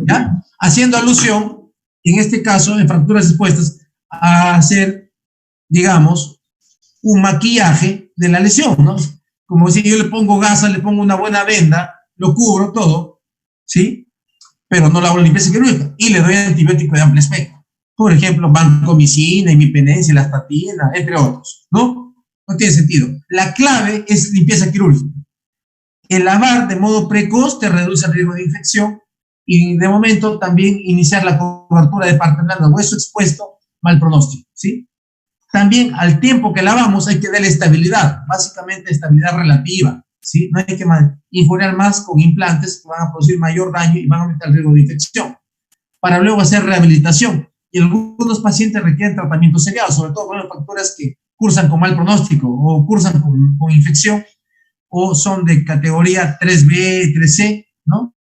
¿Ya? Haciendo alusión, en este caso, en fracturas expuestas, a hacer, digamos, un maquillaje de la lesión, ¿no? Como si yo le pongo gasa, le pongo una buena venda, lo cubro todo, ¿sí? Pero no lo hago limpieza quirúrgica y le doy antibiótico de amplio espectro. Por ejemplo, vancomicina, imipenencia, elastatina, entre otros, ¿no? No tiene sentido. La clave es limpieza quirúrgica. El lavar de modo precoz te reduce el riesgo de infección y de momento también iniciar la cobertura de parte blanda, hueso expuesto, mal pronóstico, ¿sí? También al tiempo que lavamos hay que darle estabilidad, básicamente estabilidad relativa, ¿sí? No hay que injuriar más con implantes que van a producir mayor daño y van a aumentar el riesgo de infección. Para luego hacer rehabilitación. Y algunos pacientes requieren tratamiento seriado, sobre todo con las fracturas que cursan con mal pronóstico o cursan con infección. o son de categoría 3B, 3C, ¿no?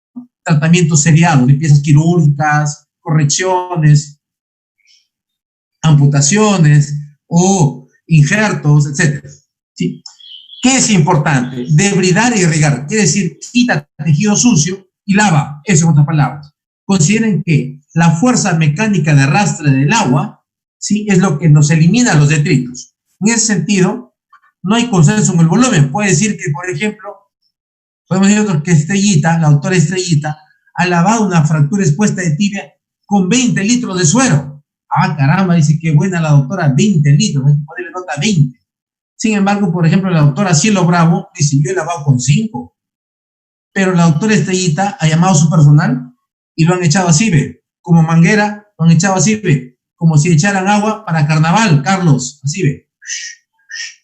Tratamientos seriados, limpiezas quirúrgicas, correcciones, amputaciones o injertos, etc. ¿Sí? ¿Qué es importante? Debridar y irrigar. Quiere decir, quita tejido sucio y lava. Eso en otras palabras. Consideren que la fuerza mecánica de arrastre del agua, ¿sí?, es lo que nos elimina los detritos. En ese sentido, no hay consenso en el volumen. Puede decir que, por ejemplo, podemos decir que Estrellita, la doctora Estrellita, ha lavado una fractura expuesta de tibia con 20 litros de suero. Ah, caramba, dice que buena la doctora, 20 litros, hay que ponerle nota 20. Sin embargo, por ejemplo, la doctora Cielo Bravo dice, yo he lavado con 5. Pero la doctora Estrellita ha llamado a su personal y lo han echado así, ve, como manguera, lo han echado así, ve, como si echaran agua para carnaval, Carlos, así, ve,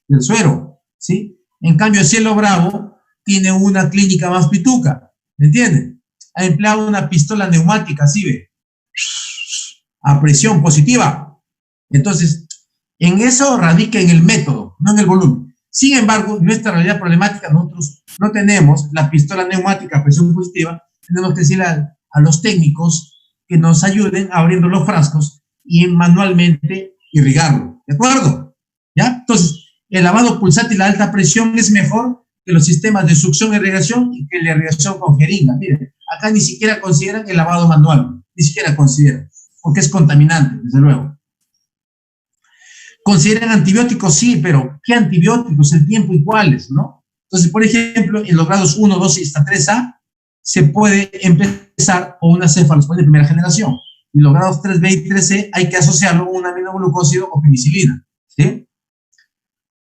del suero, ¿sí? En cambio, Cielo Bravo tiene una clínica más pituca, ¿me entienden? Ha empleado una pistola neumática, así, ve, a presión positiva. Entonces, en eso radica en el método, no en el volumen. Sin embargo, nuestra realidad problemática, nosotros no tenemos la pistola neumática a presión positiva, tenemos que decirle a los técnicos que nos ayuden abriendo los frascos y manualmente irrigarlo, ¿de acuerdo? ¿Ya? Entonces, el lavado pulsátil a alta presión es mejor que los sistemas de succión e irrigación y que la irrigación con jeringa. Miren, acá ni siquiera consideran el lavado manual, ni siquiera consideran, porque es contaminante, desde luego. ¿Consideran antibióticos? Sí, pero ¿qué antibióticos? El tiempo y cuáles, ¿no? Entonces, por ejemplo, en los grados 1, 2 y hasta 3A se puede empezar con una cefalosporina de primera generación. Y los grados 3B y 3C hay que asociarlo con un aminoglucósido o penicilina, ¿sí?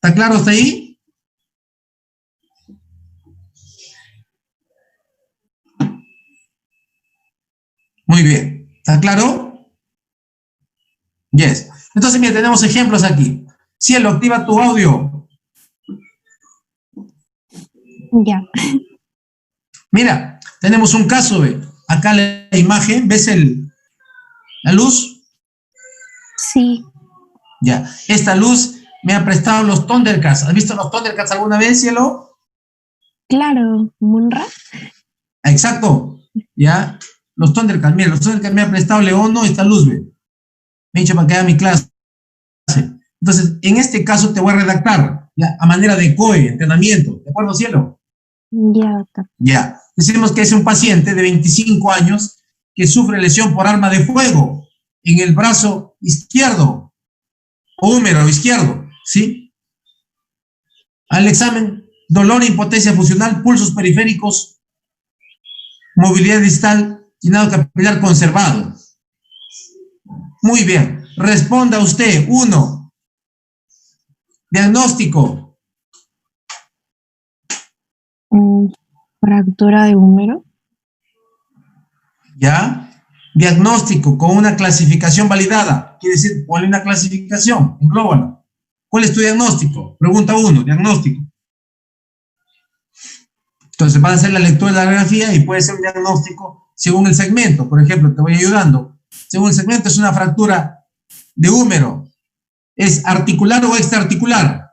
¿Está claro hasta ahí? Muy bien. ¿Está claro? Yes. Entonces, mira, tenemos ejemplos aquí. Cielo, activa tu audio. Ya. Mira, tenemos un caso, ve. Acá la imagen, ¿ves la luz? Sí, Ya. Esta luz me ha prestado los Thundercats. ¿Has visto los Thundercats alguna vez, Cielo? claro, Munra. Exacto. Ya. Los Thundercats, mira, los Thundercats me ha prestado Leono esta luz, ve. Me ha dicho para que haga mi clase. Entonces, en este caso te voy a redactar, ya, a manera de COE, entrenamiento. ¿De acuerdo, Cielo? Ya, doctor. Ya. Decimos que es un paciente de 25 años que sufre lesión por arma de fuego en el brazo izquierdo o húmero izquierdo, ¿sí? Al examen, dolor e impotencia funcional, pulsos periféricos, movilidad distal, llenado capilar conservado. Muy bien. Responda usted. 1. Diagnóstico. Fractura de húmero. ¿Ya? Diagnóstico con una clasificación validada. Quiere decir, ponle una clasificación, englóbala. ¿Cuál es tu diagnóstico? Pregunta 1, diagnóstico. Entonces vas a hacer la lectura de la radiografía y puede ser un diagnóstico según el segmento. Por ejemplo, te voy ayudando. Según el segmento es una fractura de húmero. ¿Es articular o extraarticular?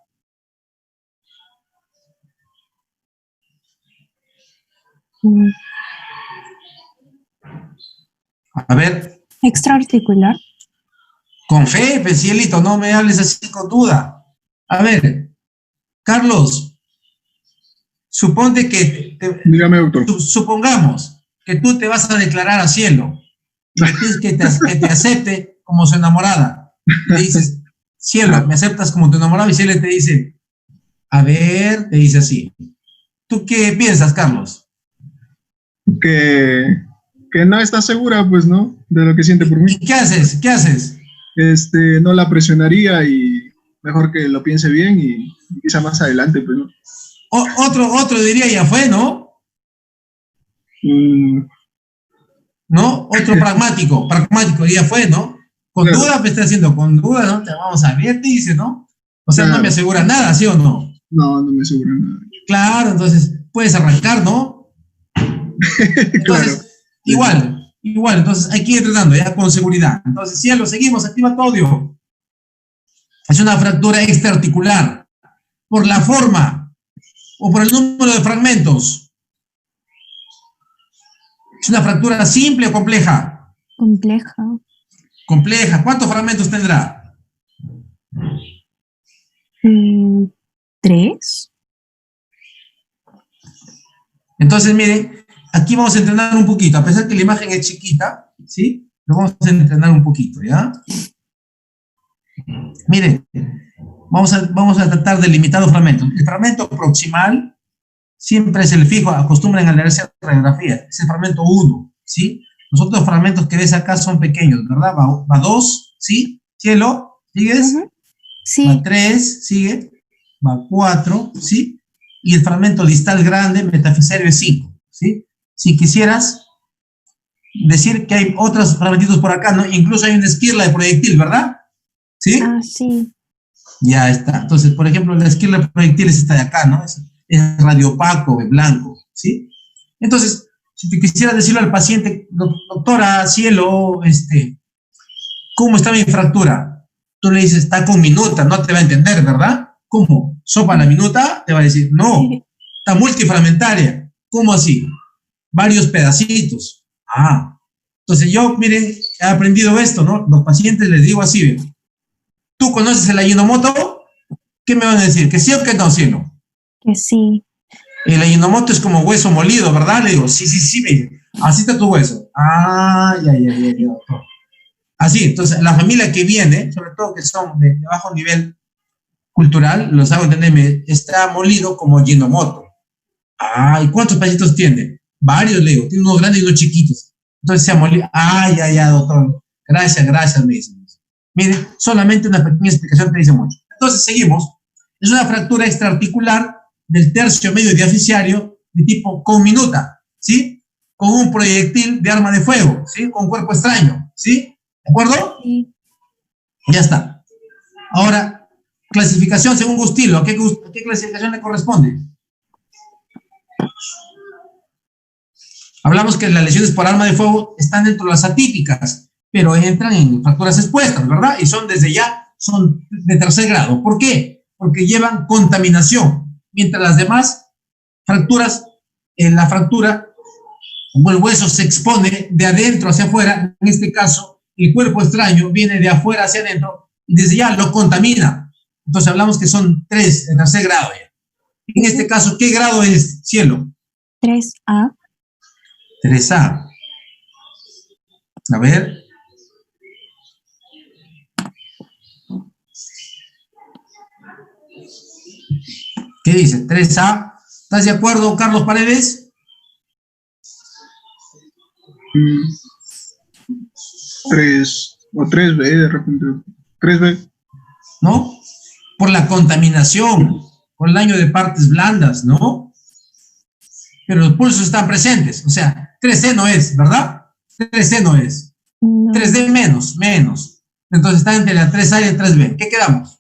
Mm, A ver, Extraarticular. con fe, pues, cielito, no me hables así con duda. A ver, Carlos, suponte que, Dígame, doctor. supongamos que tú te vas a declarar a Cielo, y le pides que te acepte como su enamorada. Le dices, Cielo, ¿me aceptas como tu enamorado? Y Cielo te dice, a ver, te dice así. ¿Tú qué piensas, Carlos? Que no está segura, pues, ¿no? De lo que siente por mí. ¿Y qué haces? ¿Qué haces? No la presionaría y mejor que lo piense bien y quizá más adelante, pues, ¿no? Otro diría, ya fue, ¿no? ¿No? Otro pragmático, ya fue, ¿no? Con claro. duda, me está haciendo, con duda, ¿no? Te vamos a ver, te dice, ¿no? O sea, Claro. no me asegura nada, ¿sí o no? No, no me asegura nada. Claro, entonces puedes arrancar, ¿no? Entonces, Claro. igual, entonces hay que ir tratando ya con seguridad. Entonces, Cielo, seguimos, activa tu audio. Es una fractura extraarticular. Por la forma, o por el número de fragmentos? ¿Es una fractura simple o compleja? Compleja. Compleja. ¿Cuántos fragmentos tendrá? 3. Entonces, miren, aquí vamos a entrenar un poquito. A pesar que la imagen es chiquita, ¿sí? Lo vamos a entrenar un poquito, ¿ya? Miren, vamos a tratar de limitar los fragmentos. El fragmento proximal siempre es el fijo, acostumbran a leerse radiografía. Es el fragmento 1, ¿sí? Los otros fragmentos que ves acá son pequeños, ¿verdad? Va 2, ¿sí? Cielo, ¿sigues? Sí. Va 3, ¿sigue? Va 4, ¿sí? Y el fragmento distal grande, metafisario, es 5, ¿sí? Si quisieras decir que hay otros fragmentitos por acá, ¿no? Incluso hay una esquirla de proyectil, ¿verdad? ¿Sí? Ah, sí. Ya está. Entonces, por ejemplo, la esquirla de proyectil es esta de acá, ¿no? Es radiopaco, es blanco, ¿sí? Entonces, si te quisiera decirle al paciente, doctora, cielo, ¿cómo está mi fractura? Tú le dices, está con minuta, no te va a entender, ¿verdad? ¿Cómo? ¿Sopa la minuta? Te va a decir, no, está multifragmentaria. ¿Cómo así? Varios pedacitos. Ah, entonces yo, miren, he aprendido esto, ¿no? Los pacientes les digo así, ¿ven? ¿Tú conoces el Ajinomoto? ¿Qué me van a decir? ¿Que sí o que no, cielo? Que sí. El Ajinomoto es como hueso molido, ¿verdad? Le digo, sí, me dice, así está tu hueso. Ah, ya, doctor. Así, entonces, la familia que viene, sobre todo que son de bajo nivel cultural, los hago entender, está molido como Ajinomoto. Ah, ¿y cuántos pacientes tiene? Varios, le digo, tiene unos grandes y unos chiquitos. Entonces se ha molido. Ah, ya, doctor. Gracias, me dicen. Mire, solamente una pequeña explicación te dice mucho. Entonces, seguimos. Es una fractura extraarticular del tercio medio diaficiario de tipo conminuta, ¿sí? Con un proyectil de arma de fuego, ¿sí? Con cuerpo extraño, ¿sí? ¿De acuerdo? Sí. Ya está. Ahora, clasificación según Gustilo. ¿A qué clasificación le corresponde? Hablamos que las lesiones por arma de fuego están dentro de las atípicas, pero entran en fracturas expuestas, ¿verdad? Y son son de tercer grado. ¿Por qué? Porque llevan contaminación, mientras las demás fracturas, en la fractura, como el hueso se expone de adentro hacia afuera, en este caso, el cuerpo extraño viene de afuera hacia adentro y desde ya lo contamina. Entonces hablamos que son 3 de tercer grado ya. En este caso, ¿qué grado es, cielo? 3A. 3A. A ver. ¿Qué dice? 3A. ¿Estás de acuerdo, Carlos Paredes? 3 o 3B de repente. 3B. ¿No? Por la contaminación, por el daño de partes blandas, ¿no? Pero los pulsos están presentes. O sea, 3C no es, ¿verdad? 3C no es. No. 3D menos. Entonces está entre la 3A y la 3B. ¿Qué quedamos?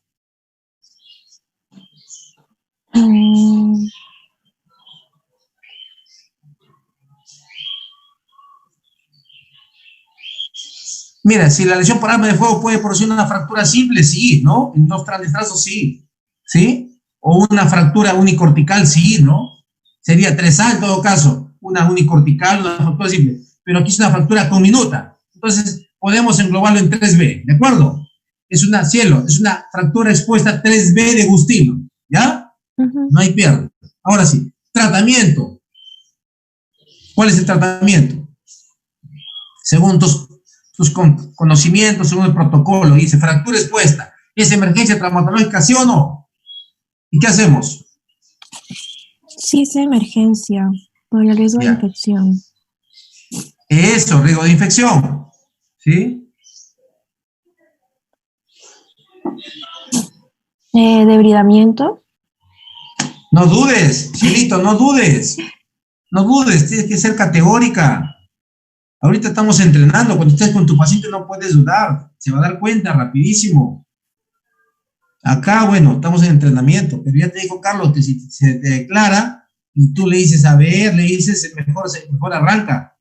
Mira, si la lesión por arma de fuego puede producir una fractura simple, sí, ¿no? En 2 trazos, sí. ¿Sí? O una fractura unicortical, sí, ¿no? Sería 3A en todo caso. Una unicortical, una fractura simple. Pero aquí es una fractura conminuta. Entonces, podemos englobarlo en 3B, ¿de acuerdo? Es una fractura expuesta 3B de Gustilo, ¿ya? No hay pierde. Ahora sí, tratamiento. ¿Cuál es el tratamiento? Según tus conocimientos, según el protocolo, dice fractura expuesta. ¿Es emergencia traumatológica, sí o no? ¿Y qué hacemos? Sí, es emergencia por el riesgo de infección. Eso, riesgo de infección. ¿Sí? Debridamiento. No dudes, Chilito, no dudes. No dudes, tienes que ser categórica. Ahorita estamos entrenando, cuando estés con tu paciente no puedes dudar, se va a dar cuenta rapidísimo. Acá, bueno, estamos en entrenamiento, pero ya te dijo Carlos que si se te declara y tú le dices, a ver, le dices, mejor arranca.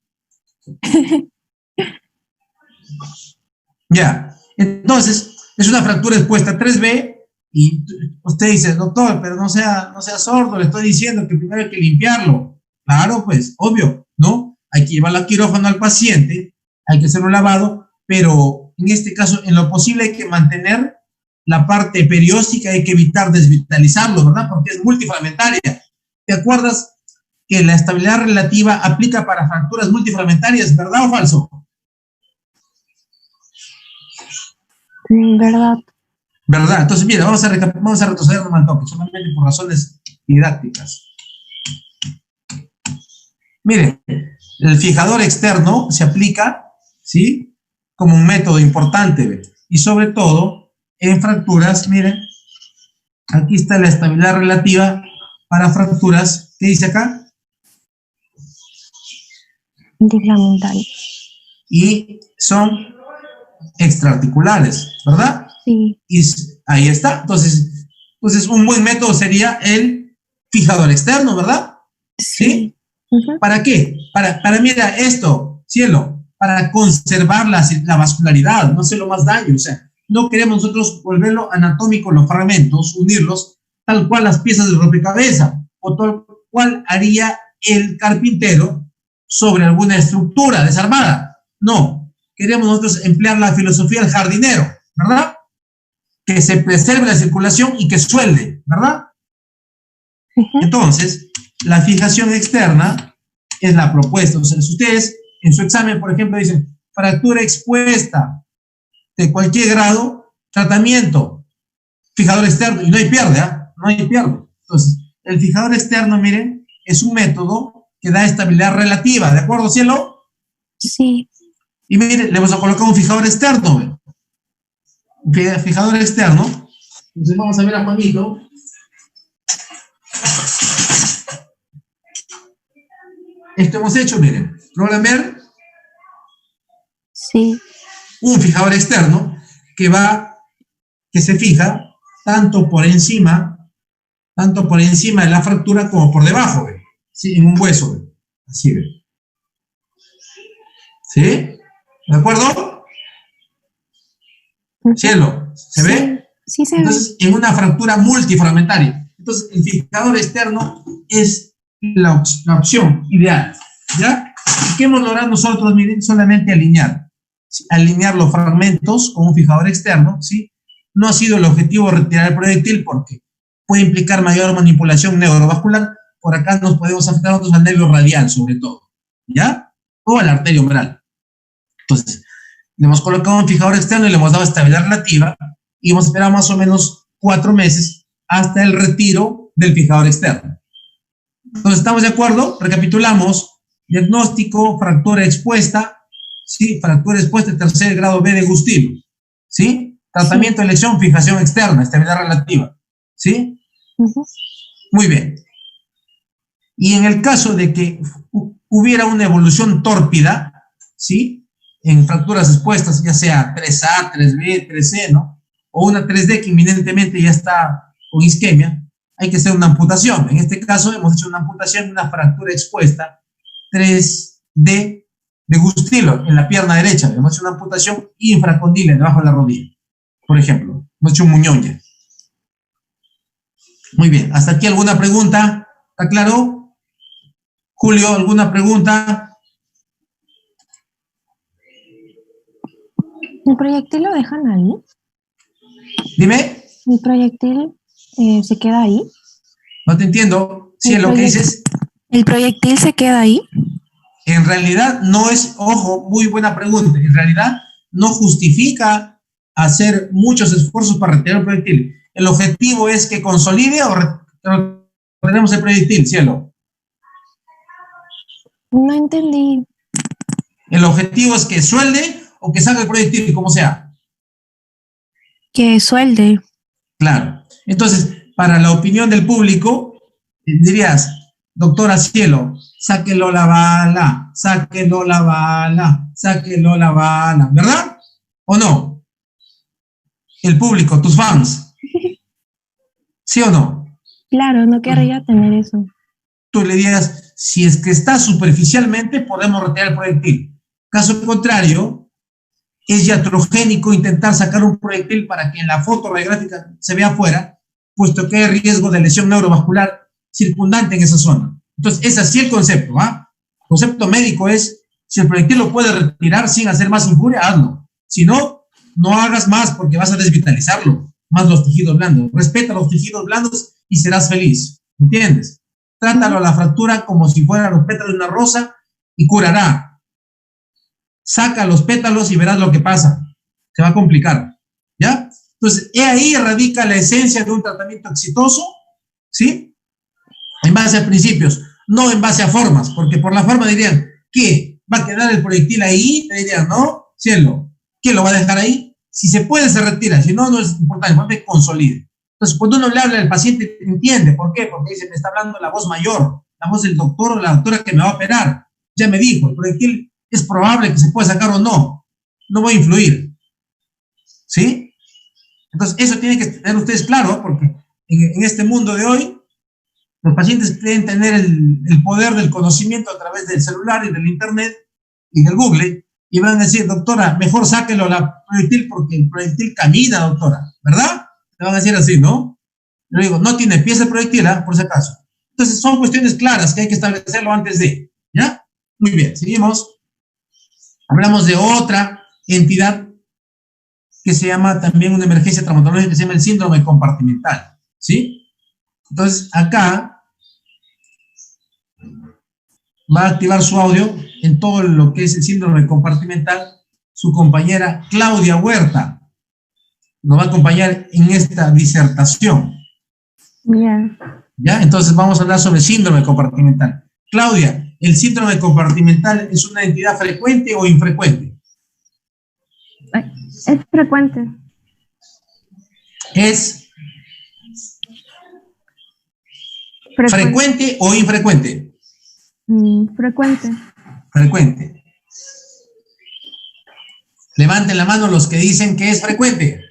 Ya, entonces, es una fractura expuesta 3B Y usted dice, doctor, pero no sea sordo, le estoy diciendo que primero hay que limpiarlo. Claro, pues, obvio, ¿no? Hay que llevarlo al quirófano al paciente, hay que hacerlo lavado, pero en este caso, en lo posible hay que mantener la parte perióstica, hay que evitar desvitalizarlo, ¿verdad? Porque es multifragmentaria. ¿Te acuerdas que la estabilidad relativa aplica para fracturas multifragmentarias, verdad o falso? ¿Verdad? ¿Verdad? Entonces, mira, vamos a retroceder un toque, solamente por razones didácticas. Mire, el fijador externo se aplica, ¿sí? Como un método importante, ¿ve? Y sobre todo en fracturas, miren, aquí está la estabilidad relativa para fracturas, ¿qué dice acá? Multifragmentario. Y son extraarticulares, ¿verdad? Sí. Y ahí está. Entonces, un buen método sería el fijador externo, ¿verdad? ¿Sí? ¿Para qué? Mira, esto, cielo, para conservar la vascularidad, no hacerlo más daño. O sea, no queremos nosotros volverlo anatómico los fragmentos, unirlos tal cual las piezas del rompecabezas, o tal cual haría el carpintero sobre alguna estructura desarmada. No, queremos nosotros emplear la filosofía del jardinero, ¿verdad? Que se preserve la circulación y que suelde, ¿verdad? Entonces, la fijación externa es la propuesta. O sea, si ustedes en su examen, por ejemplo, dicen fractura expuesta de cualquier grado, tratamiento, fijador externo, y no hay pierde, ¿eh? No hay pierde. Entonces, el fijador externo, miren, es un método que da estabilidad relativa, ¿de acuerdo, cielo? Sí. Y miren, le vamos a colocar un fijador externo, ¿ven? Un fijador externo. Entonces vamos a ver a Juanito. Esto hemos hecho, miren, ¿logran ver? Sí. Un fijador externo que se fija tanto por encima de la fractura como por debajo, ¿ve? ¿Sí? En un hueso, ¿ve? Así, ¿ve? ¿Sí? ¿De acuerdo? Cielo, ¿se ve? Sí, se Entonces, en una fractura multifragmentaria. Entonces, el fijador externo es la opción ideal, ¿ya? ¿Y qué hemos logrado nosotros? Miren, solamente alinear. ¿Sí? Alinear los fragmentos con un fijador externo, ¿sí? No ha sido el objetivo retirar el proyectil porque puede implicar mayor manipulación neurovascular. Por acá nos podemos afectar nosotros al nervio radial, sobre todo, ¿ya? O a la arteria umbral. Entonces, le hemos colocado un fijador externo y le hemos dado estabilidad relativa y hemos esperado más o menos 4 meses hasta el retiro del fijador externo. Entonces, ¿estamos de acuerdo? Recapitulamos. Diagnóstico, fractura expuesta, ¿sí? Fractura expuesta de tercer grado B de Gustilo, ¿sí? Tratamiento, elección, fijación externa, estabilidad relativa, ¿sí? Muy bien. Y en el caso de que hubiera una evolución tórpida, ¿sí? En fracturas expuestas, ya sea 3A, 3B, 3C, ¿no? O una 3D que inminentemente ya está con isquemia, hay que hacer una amputación. En este caso hemos hecho una amputación de una fractura expuesta 3D de Gustilo en la pierna derecha. Hemos hecho una amputación infracondyle debajo de la rodilla, por ejemplo. Hemos hecho un muñón ya. Muy bien. ¿Hasta aquí alguna pregunta? ¿Está claro? Julio, ¿alguna pregunta? ¿El proyectil lo dejan ahí? Dime. ¿El proyectil se queda ahí? No te entiendo. Sí, lo que dices. ¿El proyectil se queda ahí? En realidad no es, ojo, muy buena pregunta. En realidad no justifica hacer muchos esfuerzos para retirar el proyectil. El objetivo es que consolide o retenemos el proyectil, cielo. No entendí. El objetivo es que suelde o que salga el proyectil, como sea. Que suelde. Claro. Entonces, para la opinión del público, dirías, doctora Cielo, sáquelo la bala, sáquelo la bala, sáquelo la bala, ¿verdad? ¿O no? El público, tus fans. ¿Sí o no? Claro, no querría tener eso. Tú le dirías, si es que está superficialmente, podemos retirar el proyectil. Caso contrario, es iatrogénico intentar sacar un proyectil para que en la foto radiográfica se vea afuera, puesto que hay riesgo de lesión neurovascular circundante en esa zona. Entonces, es así el concepto, ¿va? El concepto médico es, si el proyectil lo puede retirar sin hacer más injuria, hazlo. Si no, no hagas más porque vas a desvitalizarlo, más los tejidos blandos. Respeta los tejidos blandos y serás feliz, ¿entiendes? Trátalo a la fractura como si fueran los pétalos de una rosa y curará. Saca los pétalos y verás lo que pasa. Se va a complicar, ¿ya? Entonces, ahí radica la esencia de un tratamiento exitoso, ¿sí? En base a principios, no en base a formas, porque por la forma dirían, ¿qué? ¿Va a quedar el proyectil ahí? Te dirían, no, cielo, ¿quién lo va a dejar ahí? Si se puede, se retira, si no, no es importante, no te consolide. Entonces, cuando uno le habla al paciente, entiende, ¿por qué? Porque dice, me está hablando la voz mayor, la voz del doctor o la doctora que me va a operar. Ya me dijo, el proyectil es probable que se pueda sacar o no, no voy a influir, ¿sí? Entonces, eso tienen que tener ustedes claro, porque en este mundo de hoy, los pacientes creen tener el poder del conocimiento a través del celular y del internet y del Google, y van a decir, doctora, mejor sáquelo la proyectil porque el proyectil camina, doctora, ¿verdad? Te van a decir así, ¿no? Yo digo, no tiene pies el proyectil, ¿eh? Por si acaso. Entonces, son cuestiones claras que hay que establecerlo antes de, ¿ya? Muy bien, seguimos. Hablamos de otra entidad que se llama también una emergencia traumatológica que se llama el síndrome compartimental, ¿sí? Entonces, acá va a activar su audio en todo lo que es el síndrome compartimental su compañera Claudia Huerta. Nos va a acompañar en esta disertación. ¿Ya? Entonces vamos a hablar sobre síndrome compartimental. Claudia, ¿el síndrome compartimental es una entidad frecuente o infrecuente? Es frecuente. ¿Es frecuente o infrecuente? Frecuente. Frecuente. Levanten la mano los que dicen que es frecuente.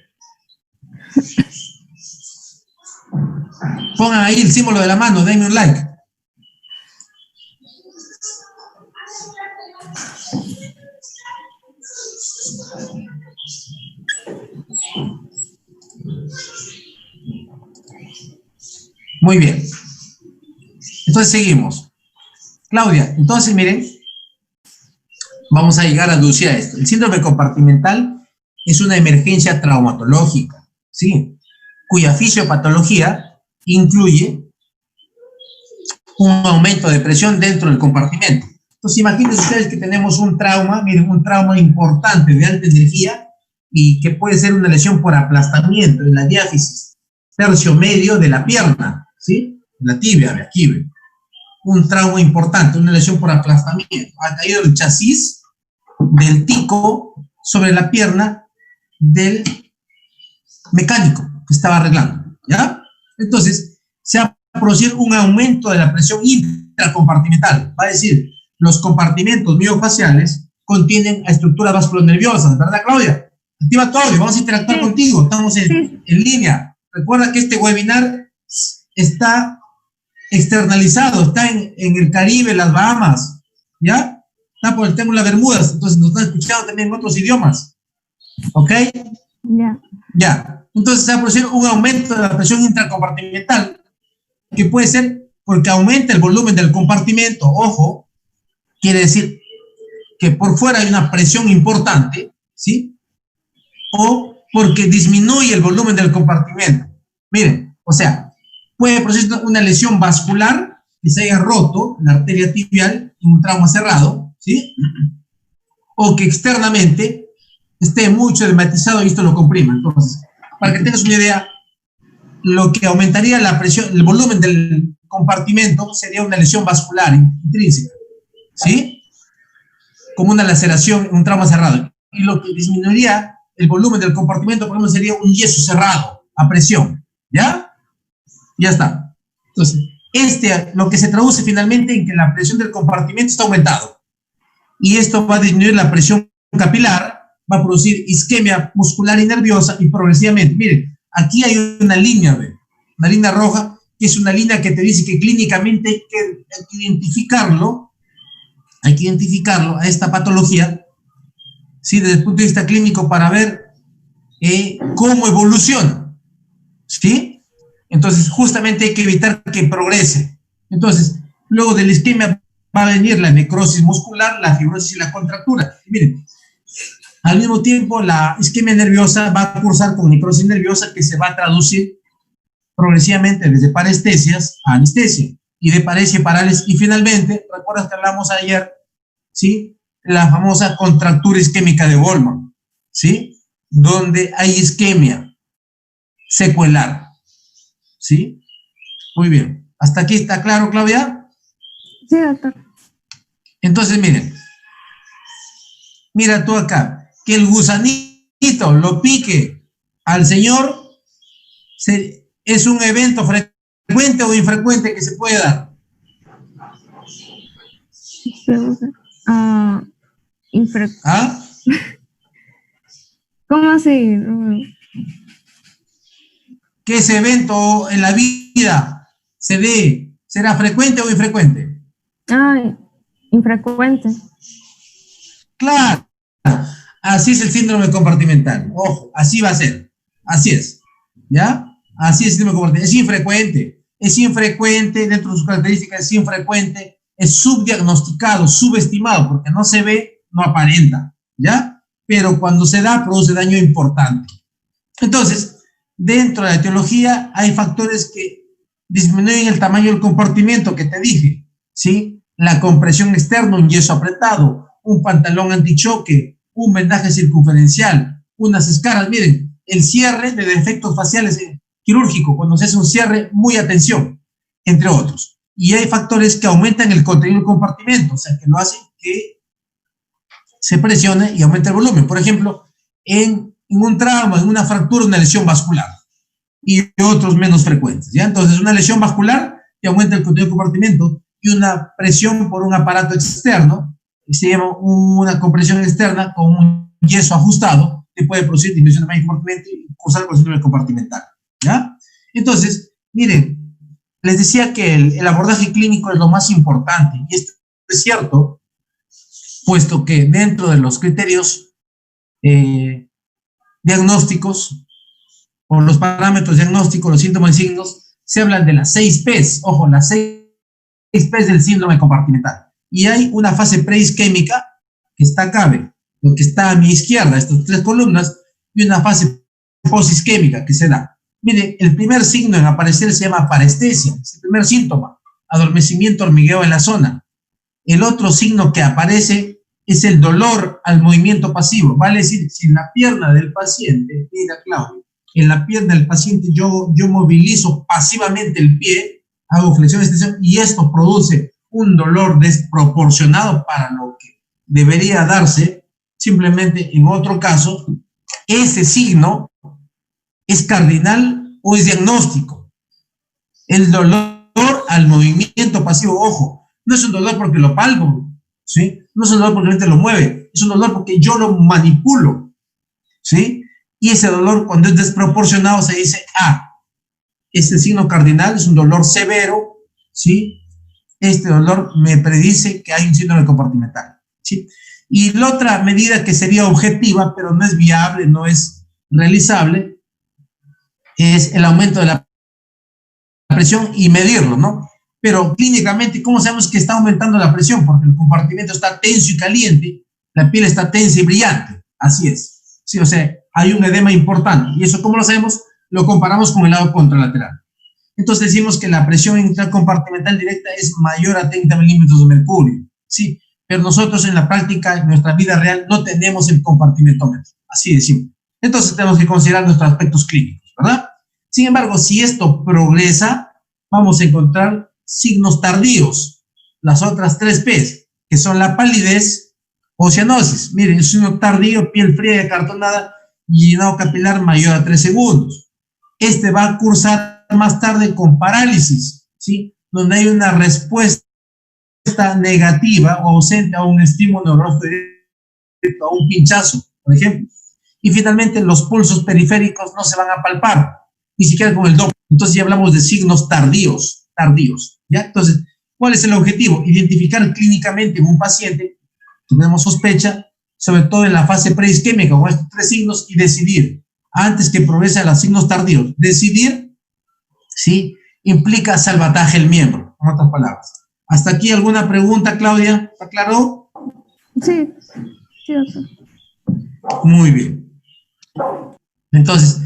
Pongan ahí el símbolo de la mano, denme un like. Muy bien. Entonces seguimos. Claudia, entonces miren, vamos a llegar a deducir a esto. El síndrome compartimental es una emergencia traumatológica, ¿sí? Cuya fisiopatología incluye un aumento de presión dentro del compartimento. Entonces imagínense ustedes que tenemos un trauma, miren, un trauma importante de alta energía y que puede ser una lesión por aplastamiento en la diáfisis tercio medio de la pierna, ¿sí? En la tibia, aquí ven. Un trauma importante, una lesión por aplastamiento. Ha caído el chasis del tico sobre la pierna del mecánico que estaba arreglando, ¿ya? Entonces, se va a producir un aumento de la presión intracompartimental. Va a decir, los compartimentos miofaciales contienen a estructuras vasculonerviosas, ¿verdad, Claudia? Activa todo y vamos a interactuar contigo. Estamos en línea. Recuerda que este webinar está externalizado, está en el Caribe, las Bahamas, ¿ya? Está por el Triángulo de las Bermudas, entonces nos están escuchando también en otros idiomas, ¿ok? Ya. Entonces se va a producir un aumento de la presión intracompartimental, que puede ser porque aumenta el volumen del compartimento, ojo, quiere decir que por fuera hay una presión importante, ¿sí? O porque disminuye el volumen del compartimento. Miren, o sea, puede producir una lesión vascular que se haya roto la arteria tibial en un trauma cerrado, ¿sí? O que externamente esté mucho edmatizado y esto lo comprima. Entonces, para que tengas una idea, lo que aumentaría la presión, el volumen del compartimento sería una lesión vascular intrínseca, ¿sí? Como una laceración en un trauma cerrado. Y lo que disminuiría el volumen del compartimento, por ejemplo, sería un yeso cerrado a presión, ¿ya? Ya está. Entonces, lo que se traduce finalmente en que la presión del compartimento está aumentado. Y esto va a disminuir la presión capilar, va a producir isquemia muscular y nerviosa y progresivamente. Miren, aquí hay una línea, ¿ve? Una línea roja, que es una línea que te dice que clínicamente hay que identificarlo a esta patología, ¿sí? Desde el punto de vista clínico para ver cómo evoluciona, ¿sí? Entonces, justamente hay que evitar que progrese. Entonces, luego de la isquemia va a venir la necrosis muscular, la fibrosis y la contractura. Y miren, al mismo tiempo, la isquemia nerviosa va a cursar con necrosis nerviosa que se va a traducir progresivamente desde parestesias a anestesia, y de paresia a parálisis, y finalmente, ¿recuerdas que hablamos ayer? ¿Sí? La famosa contractura isquémica de Goldman, ¿sí? Donde hay isquemia secuelar, ¿sí? Muy bien. ¿Hasta aquí está claro, Claudia? Sí, doctor. Entonces, miren, mira tú acá, que el gusanito lo pique al señor, es un evento frecuente o infrecuente que se puede dar. ¿Ah? ¿Cómo así? Que ese evento en la vida se dé, ¿será frecuente o infrecuente? Infrecuente. Claro, así es el síndrome compartimental. Ojo, así va a ser. Así es. ¿Ya? Así es el síndrome compartimental. Es infrecuente, dentro de sus características es infrecuente, es subdiagnosticado, subestimado, porque no se ve, no aparenta. ¿Ya? Pero cuando se da, produce daño importante. Entonces, dentro de la etiología hay factores que disminuyen el tamaño del compartimento que te dije, ¿sí? La compresión externa, un yeso apretado, un pantalón antichoque, un vendaje circunferencial, unas escaras. Miren, el cierre de defectos faciales quirúrgico, cuando se hace un cierre, muy atención, entre otros. Y hay factores que aumentan el contenido del compartimento, o sea, que lo hacen que se presione y aumente el volumen. Por ejemplo, en un trauma, en una fractura, una lesión vascular, y otros menos frecuentes, ¿ya? Entonces, una lesión vascular que aumenta el contenido del compartimento, y una presión por un aparato externo, que se llama una compresión externa con un yeso ajustado, que puede producir disminución de tamaño del compartimento y causar el síndrome compartimental, ¿ya? Entonces, miren, les decía que el abordaje clínico es lo más importante, y esto es cierto, puesto que dentro de los criterios diagnósticos, o los parámetros diagnósticos, los síntomas y signos, se hablan de las 6 P's, ojo, las 6 P's del síndrome compartimental. Y hay una fase preisquémica, que está acá, lo que está a mi izquierda, estas 3 columnas, y una fase posisquémica que se da. Mire, el primer signo en aparecer se llama parestesia, es el primer síntoma, adormecimiento, hormigueo en la zona. El otro signo que aparece es el dolor al movimiento pasivo, vale decir, si en la pierna del paciente, mira Claudio, en la pierna del paciente yo movilizo pasivamente el pie, hago flexión, extensión, y esto produce un dolor desproporcionado para lo que debería darse. Simplemente en otro caso, ese signo es cardinal o es diagnóstico. El dolor al movimiento pasivo, ojo, no es un dolor porque lo palpo, ¿sí? No es un dolor porque la gente lo mueve, es un dolor porque yo lo manipulo, ¿sí? Y ese dolor, cuando es desproporcionado, se dice, este signo cardinal es un dolor severo, ¿sí? Este dolor me predice que hay un síndrome compartimental, ¿sí? Y la otra medida que sería objetiva, pero no es viable, no es realizable, es el aumento de la presión y medirlo, ¿no? Pero clínicamente, ¿cómo sabemos que está aumentando la presión? Porque el compartimento está tenso y caliente, la piel está tensa y brillante, así es, ¿sí? O sea, hay un edema importante. ¿Y eso cómo lo hacemos? Lo comparamos con el lado contralateral. Entonces decimos que la presión intracompartimental directa es mayor a 30 milímetros de mercurio, ¿sí? Pero nosotros en la práctica, en nuestra vida real, no tenemos el compartimentómetro, así de simple. Entonces tenemos que considerar nuestros aspectos clínicos, ¿verdad? Sin embargo, si esto progresa, vamos a encontrar signos tardíos, las otras 3 P's, que son la palidez o cianosis. Miren, es signo tardío, piel fría y acartonada, y llenado capilar mayor a 3 segundos. Este va a cursar más tarde con parálisis, ¿sí? Donde hay una respuesta negativa o ausente a un estímulo neurológico directo, a un pinchazo, por ejemplo. Y finalmente los pulsos periféricos no se van a palpar, ni siquiera con el Doppler. Entonces ya hablamos de signos tardíos, ¿ya? Entonces, ¿cuál es el objetivo? Identificar clínicamente en un paciente, tenemos sospecha, sobre todo en la fase preisquémica, con estos 3 signos, y decidir, antes que progrese a los signos tardíos. Decidir, ¿sí?, implica salvataje el miembro, en otras palabras. ¿Hasta aquí alguna pregunta, Claudia? ¿Está claro? Sí, sí, doctor. Muy bien. Entonces,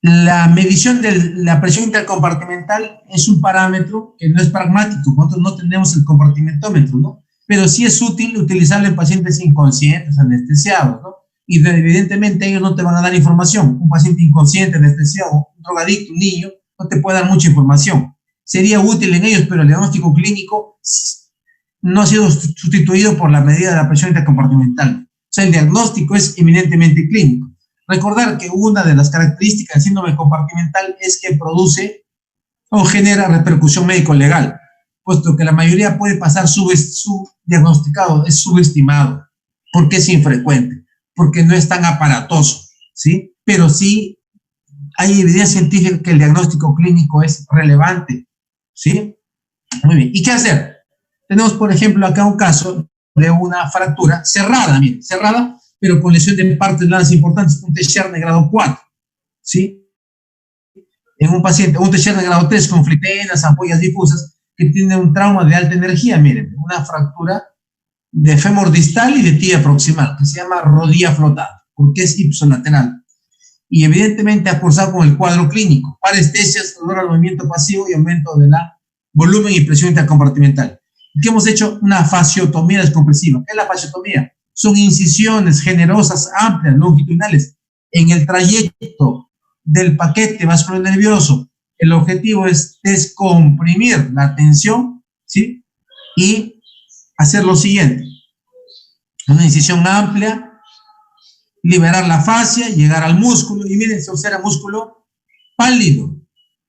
la medición de la presión intercompartimental es un parámetro que no es pragmático. Nosotros no tenemos el compartimentómetro, ¿no? Pero sí es útil utilizarlo en pacientes inconscientes, anestesiados, ¿no? Y evidentemente ellos no te van a dar información. Un paciente inconsciente, anestesiado, un drogadicto, un niño, no te puede dar mucha información. Sería útil en ellos, pero el diagnóstico clínico no ha sido sustituido por la medida de la presión intercompartimental. O sea, el diagnóstico es eminentemente clínico. Recordar que una de las características del síndrome compartimental es que produce o genera repercusión médico-legal, puesto que la mayoría puede pasar subdiagnosticado, es subestimado, porque es infrecuente, porque no es tan aparatoso, ¿sí? Pero sí hay evidencia científica que el diagnóstico clínico es relevante, ¿sí? Muy bien. ¿Y qué hacer? Tenemos, por ejemplo, acá un caso de una fractura cerrada, miren, cerrada, pero con lesión de partes blandas importantes, un T-Sharp de grado 4, ¿sí? En un paciente, un T-Sharp de grado 3 con flitenas, ampollas difusas, que tiene un trauma de alta energía, miren, una fractura de fémur distal y de tibia proximal, que se llama rodilla flotante, porque es ipsilateral. Y evidentemente ha cursado con el cuadro clínico, parestesias, dolor al movimiento pasivo y aumento de la volumen y presión intercompartimental. ¿Qué hemos hecho? Una fasciotomía descompresiva. ¿Qué es la fasciotomía? Son incisiones generosas, amplias, longitudinales, en el trayecto del paquete vasculonervioso. El objetivo es descomprimir la tensión, ¿sí? Y hacer lo siguiente. Una incisión amplia, liberar la fascia, llegar al músculo, y miren, se observa músculo pálido,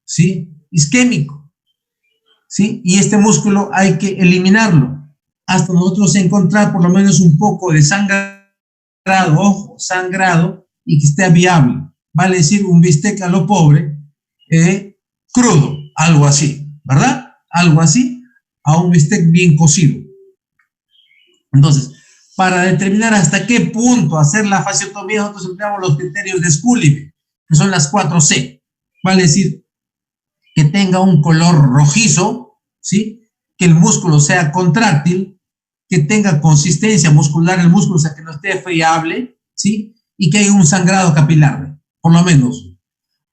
¿sí? Isquémico, ¿sí? Y este músculo hay que eliminarlo, hasta nosotros encontrar por lo menos un poco de sangrado, ojo, sangrado, y que esté viable, vale decir, un bistec a lo pobre, crudo, algo así, ¿verdad? Algo así, a un bistec bien cocido. Entonces, para determinar hasta qué punto hacer la fasciotomía, nosotros empleamos los criterios de Scully, que son las 4C. Vale decir, que tenga un color rojizo, ¿sí? Que el músculo sea contráctil, que tenga consistencia muscular el músculo, o sea, que no esté friable, ¿sí? Y que haya un sangrado capilar, por lo menos.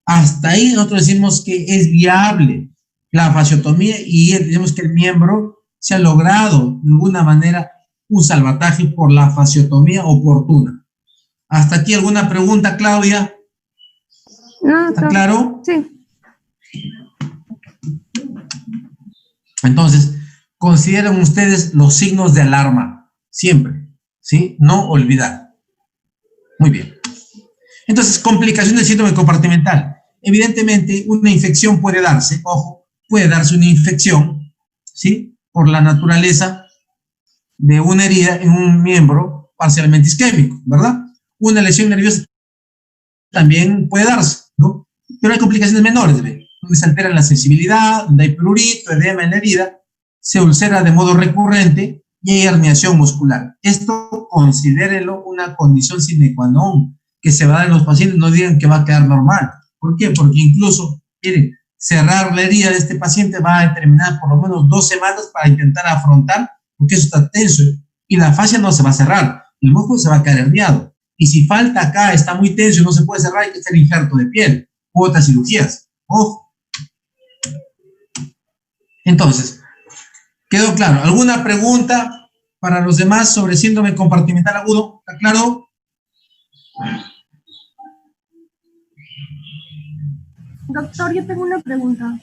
Hasta ahí nosotros decimos que es viable la fasciotomía y decimos que el miembro se ha logrado, de alguna manera, un salvataje por la fasciotomía oportuna. ¿Hasta aquí alguna pregunta, Claudia? No, ¿Está claro? Sí. Entonces, consideren ustedes los signos de alarma, siempre, ¿sí? No olvidar. Muy bien. Entonces, complicaciones del síndrome compartimental. Evidentemente, una infección puede darse, ojo, puede darse una infección, ¿sí? Por la naturaleza de una herida en un miembro parcialmente isquémico, ¿verdad? Una lesión nerviosa también puede darse, ¿no? Pero hay complicaciones menores, ¿ve? Donde se altera la sensibilidad, donde hay prurito, edema en la herida, se ulcera de modo recurrente y hay herniación muscular. Esto considérelo una condición sine qua non que se va a dar en los pacientes, no digan que va a quedar normal. ¿Por qué? Porque incluso, miren, cerrar la herida de este paciente va a determinar por lo menos 2 semanas para intentar afrontar, porque eso está tenso y la fascia no se va a cerrar, el músculo se va a quedar herniado. Y si falta acá, está muy tenso y no se puede cerrar, hay que hacer injerto de piel u otras cirugías. Ojo. Entonces, ¿quedó claro? ¿Alguna pregunta para los demás sobre síndrome compartimental agudo? ¿Está claro? Doctor, yo tengo una pregunta.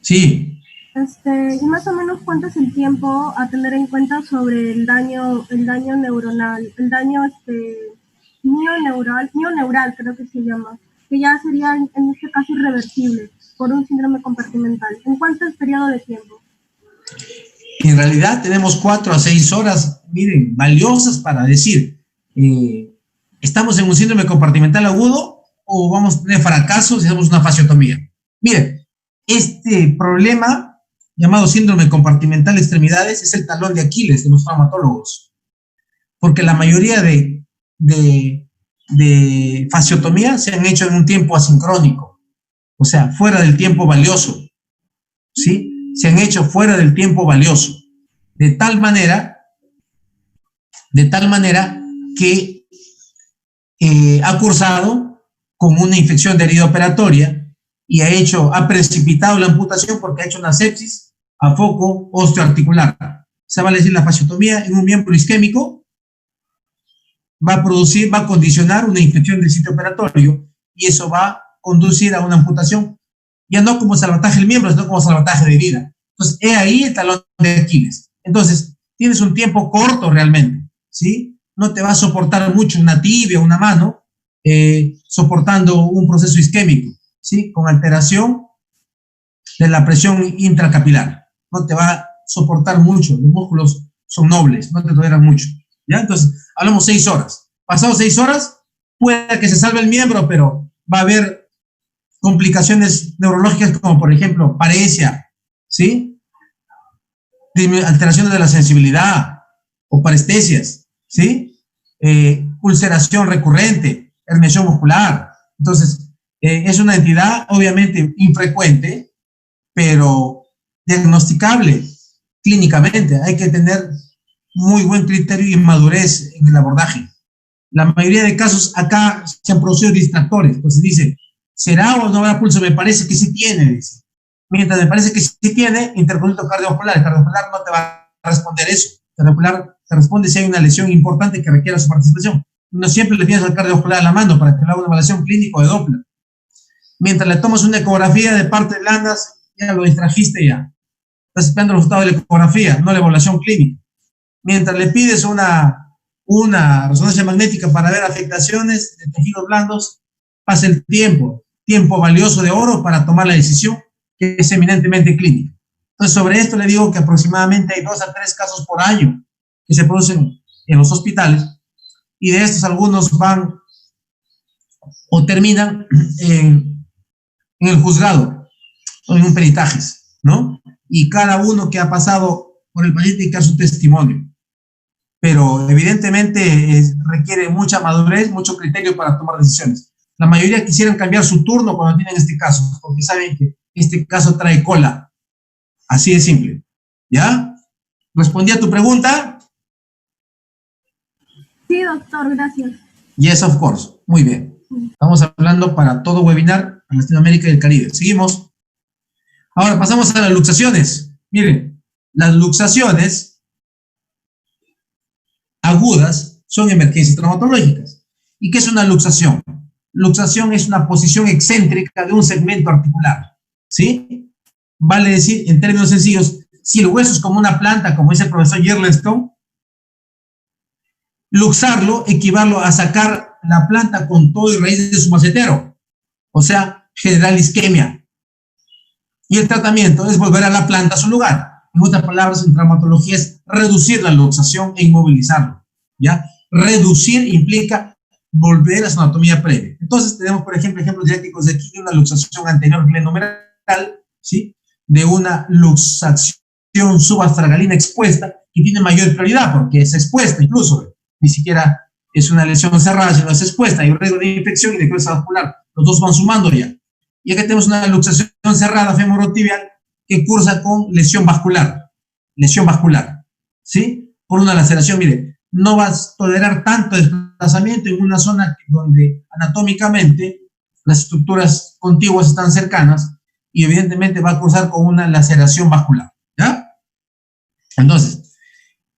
Sí. ¿Y más o menos cuánto es el tiempo a tener en cuenta sobre el daño neuronal, el daño mioneural creo que se llama, que ya sería en este caso irreversible por un síndrome compartimental? ¿En cuánto es periodo de tiempo? En realidad tenemos 4 a 6 horas, miren, valiosas para decir, ¿estamos en un síndrome compartimental agudo o vamos a tener fracaso si hacemos una fasciotomía? Miren, este problema llamado síndrome compartimental de extremidades es el talón de Aquiles de los traumatólogos, porque la mayoría de de fasciotomía se han hecho en un tiempo asincrónico, o sea, fuera del tiempo valioso, ¿sí? Se han hecho fuera del tiempo valioso, de tal manera que ha cursado con una infección de herida operatoria y ha precipitado la amputación porque ha hecho una sepsis a foco osteoarticular. Se va a decir la fasciotomía en un miembro isquémico va a condicionar una infección del sitio operatorio y eso va a conducir a una amputación, ya no como salvataje del miembro, sino como salvataje de vida. Entonces, he ahí el talón de Aquiles. Entonces, tienes un tiempo corto realmente, ¿sí? No te va a soportar mucho una tibia, una mano, soportando un proceso isquémico, ¿sí? Con alteración de la presión intracapilar. No te va a soportar mucho, los músculos son nobles, no te toleran mucho, ¿ya? Entonces, hablamos 6 horas. Pasado 6 horas, puede que se salve el miembro, pero va a haber complicaciones neurológicas como, por ejemplo, paresia, ¿sí? Alteraciones de la sensibilidad o parestesias, ¿sí? Ulceración recurrente, herniación muscular. Entonces, es una entidad obviamente infrecuente, pero diagnosticable clínicamente. Hay que tener muy buen criterio y madurez en el abordaje. La mayoría de casos acá se han producido distractores, pues se dice, ¿será o no habrá pulso? Me parece que sí tiene, dice. Mientras me parece que sí tiene, interconsulto cardiovascular. El cardiovascular no te va a responder eso. El cardiovascular te responde si hay una lesión importante que requiera su participación. No siempre le tienes al cardiovascular a la mano para que le haga una evaluación clínica de Doppler. Mientras le tomas una ecografía de partes blandas, ya lo distrajiste ya. Estás esperando el resultado de la ecografía, no la evaluación clínica. Mientras le pides una resonancia magnética para ver afectaciones de tejidos blandos, pasa el tiempo valioso de oro para tomar la decisión que es eminentemente clínica. Entonces, sobre esto le digo que aproximadamente hay 2 a 3 casos por año que se producen en los hospitales, y de estos algunos van o terminan en el juzgado o en un peritajes, ¿no? Y cada uno que ha pasado por el paciente tiene que dar su testimonio. Pero evidentemente requiere mucha madurez, mucho criterio para tomar decisiones. La mayoría quisieran cambiar su turno cuando tienen este caso, porque saben que este caso trae cola. Así de simple. ¿Ya? ¿Respondí a tu pregunta? Sí, doctor, gracias. Yes, of course. Muy bien. Estamos hablando para todo webinar en Latinoamérica y el Caribe. Seguimos. Ahora pasamos a las luxaciones. Miren, las luxaciones agudas son emergencias traumatológicas. ¿Y qué es una luxación? Luxación es una posición excéntrica de un segmento articular, ¿sí? Vale decir, en términos sencillos, si el hueso es como una planta, como dice el profesor Yerlestone, luxarlo equivale a sacar la planta con todo y raíz de su macetero, o sea, generar isquemia. Y el tratamiento es volver a la planta a su lugar. En otras palabras, en traumatología es reducir la luxación e inmovilizarlo, ¿ya? Reducir implica volver a su anatomía previa. Entonces tenemos, por ejemplo, ejemplos didácticos de aquí de una luxación anterior glenomeral, ¿sí? De una luxación subastragalina expuesta que tiene mayor prioridad porque es expuesta incluso, ni siquiera es una lesión cerrada, sino es expuesta, hay un riesgo de infección y de necrosis vascular, los dos van sumando ya. Y aquí tenemos una luxación cerrada femorotibial que cursa con lesión vascular, ¿sí? Por una laceración, mire, no vas a tolerar tanto desplazamiento en una zona donde anatómicamente las estructuras contiguas están cercanas y evidentemente va a cursar con una laceración vascular, ¿ya? Entonces,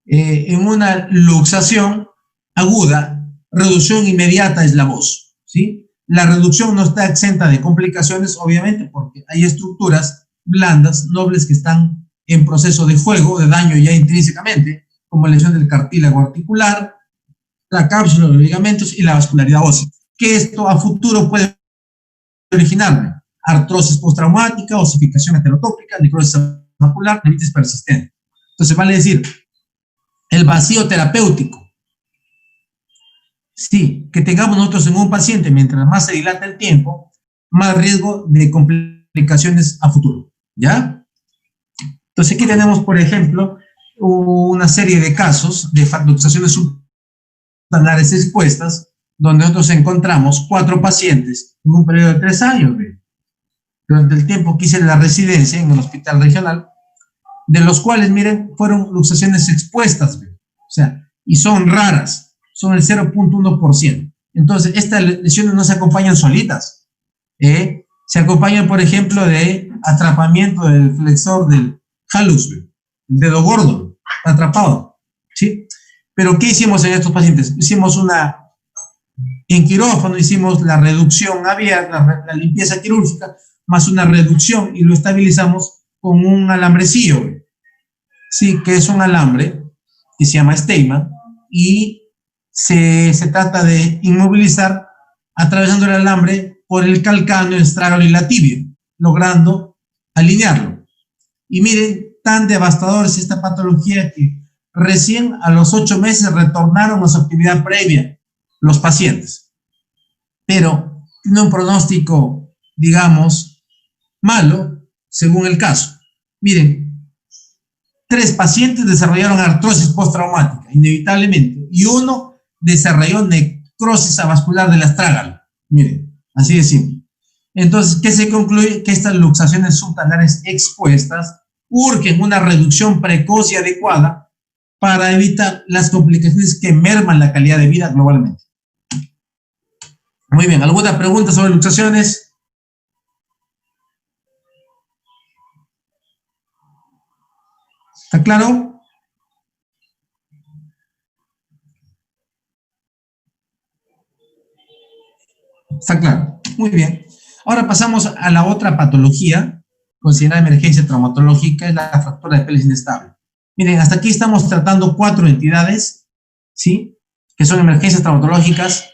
en una luxación aguda, reducción inmediata es la voz, ¿sí? La reducción no está exenta de complicaciones, obviamente, porque hay estructuras blandas, nobles, que están en proceso de juego, de daño ya intrínsecamente, como lesión del cartílago articular, la cápsula, los ligamentos y la vascularidad ósea. Que esto a futuro puede originar artrosis postraumática, osificación heterotópica, necrosis vascular, nefritis persistente. Entonces, vale decir, el vacío terapéutico, sí, que tengamos nosotros en un paciente, mientras más se dilata el tiempo, más riesgo de complicaciones a futuro, ¿ya? Entonces, aquí tenemos, por ejemplo, una serie de casos de luxaciones subtalares expuestas, donde nosotros encontramos 4 pacientes en un periodo de 3 años, ¿ve? Durante el tiempo que hice la residencia en el hospital regional, de los cuales, miren, fueron luxaciones expuestas, ¿ve? O sea, y son raras, son el 0.1%. Entonces, estas lesiones no se acompañan solitas, se acompañan, por ejemplo, de atrapamiento del flexor del hallux, ¿ve? El dedo gordo, atrapado, ¿sí? Pero, ¿qué hicimos en estos pacientes? En quirófano hicimos la reducción abierta, la limpieza quirúrgica, más una reducción, y lo estabilizamos con un alambrecillo, ¿ve? Sí, que es un alambre que se llama Steinman, y se trata de inmovilizar atravesando el alambre por el calcáneo, el estragalo y la tibia, logrando alinearlo. Y miren, tan devastador es esta patología que recién a los 8 meses retornaron a su actividad previa los pacientes. Pero tiene un pronóstico, digamos, malo, según el caso. Miren, 3 pacientes desarrollaron artrosis postraumática, inevitablemente, y 1 desarrolló necrosis avascular del astrágalo. Miren, así de simple. Entonces, ¿qué se concluye? Que estas luxaciones subtalares expuestas urgen una reducción precoz y adecuada para evitar las complicaciones que merman la calidad de vida globalmente. Muy bien, ¿alguna pregunta sobre luxaciones? ¿Está claro? Está claro. Muy bien. Ahora pasamos a la otra patología considerada emergencia traumatológica, es la fractura de pelvis inestable. Miren, hasta aquí estamos tratando 4 entidades, ¿sí? Que son emergencias traumatológicas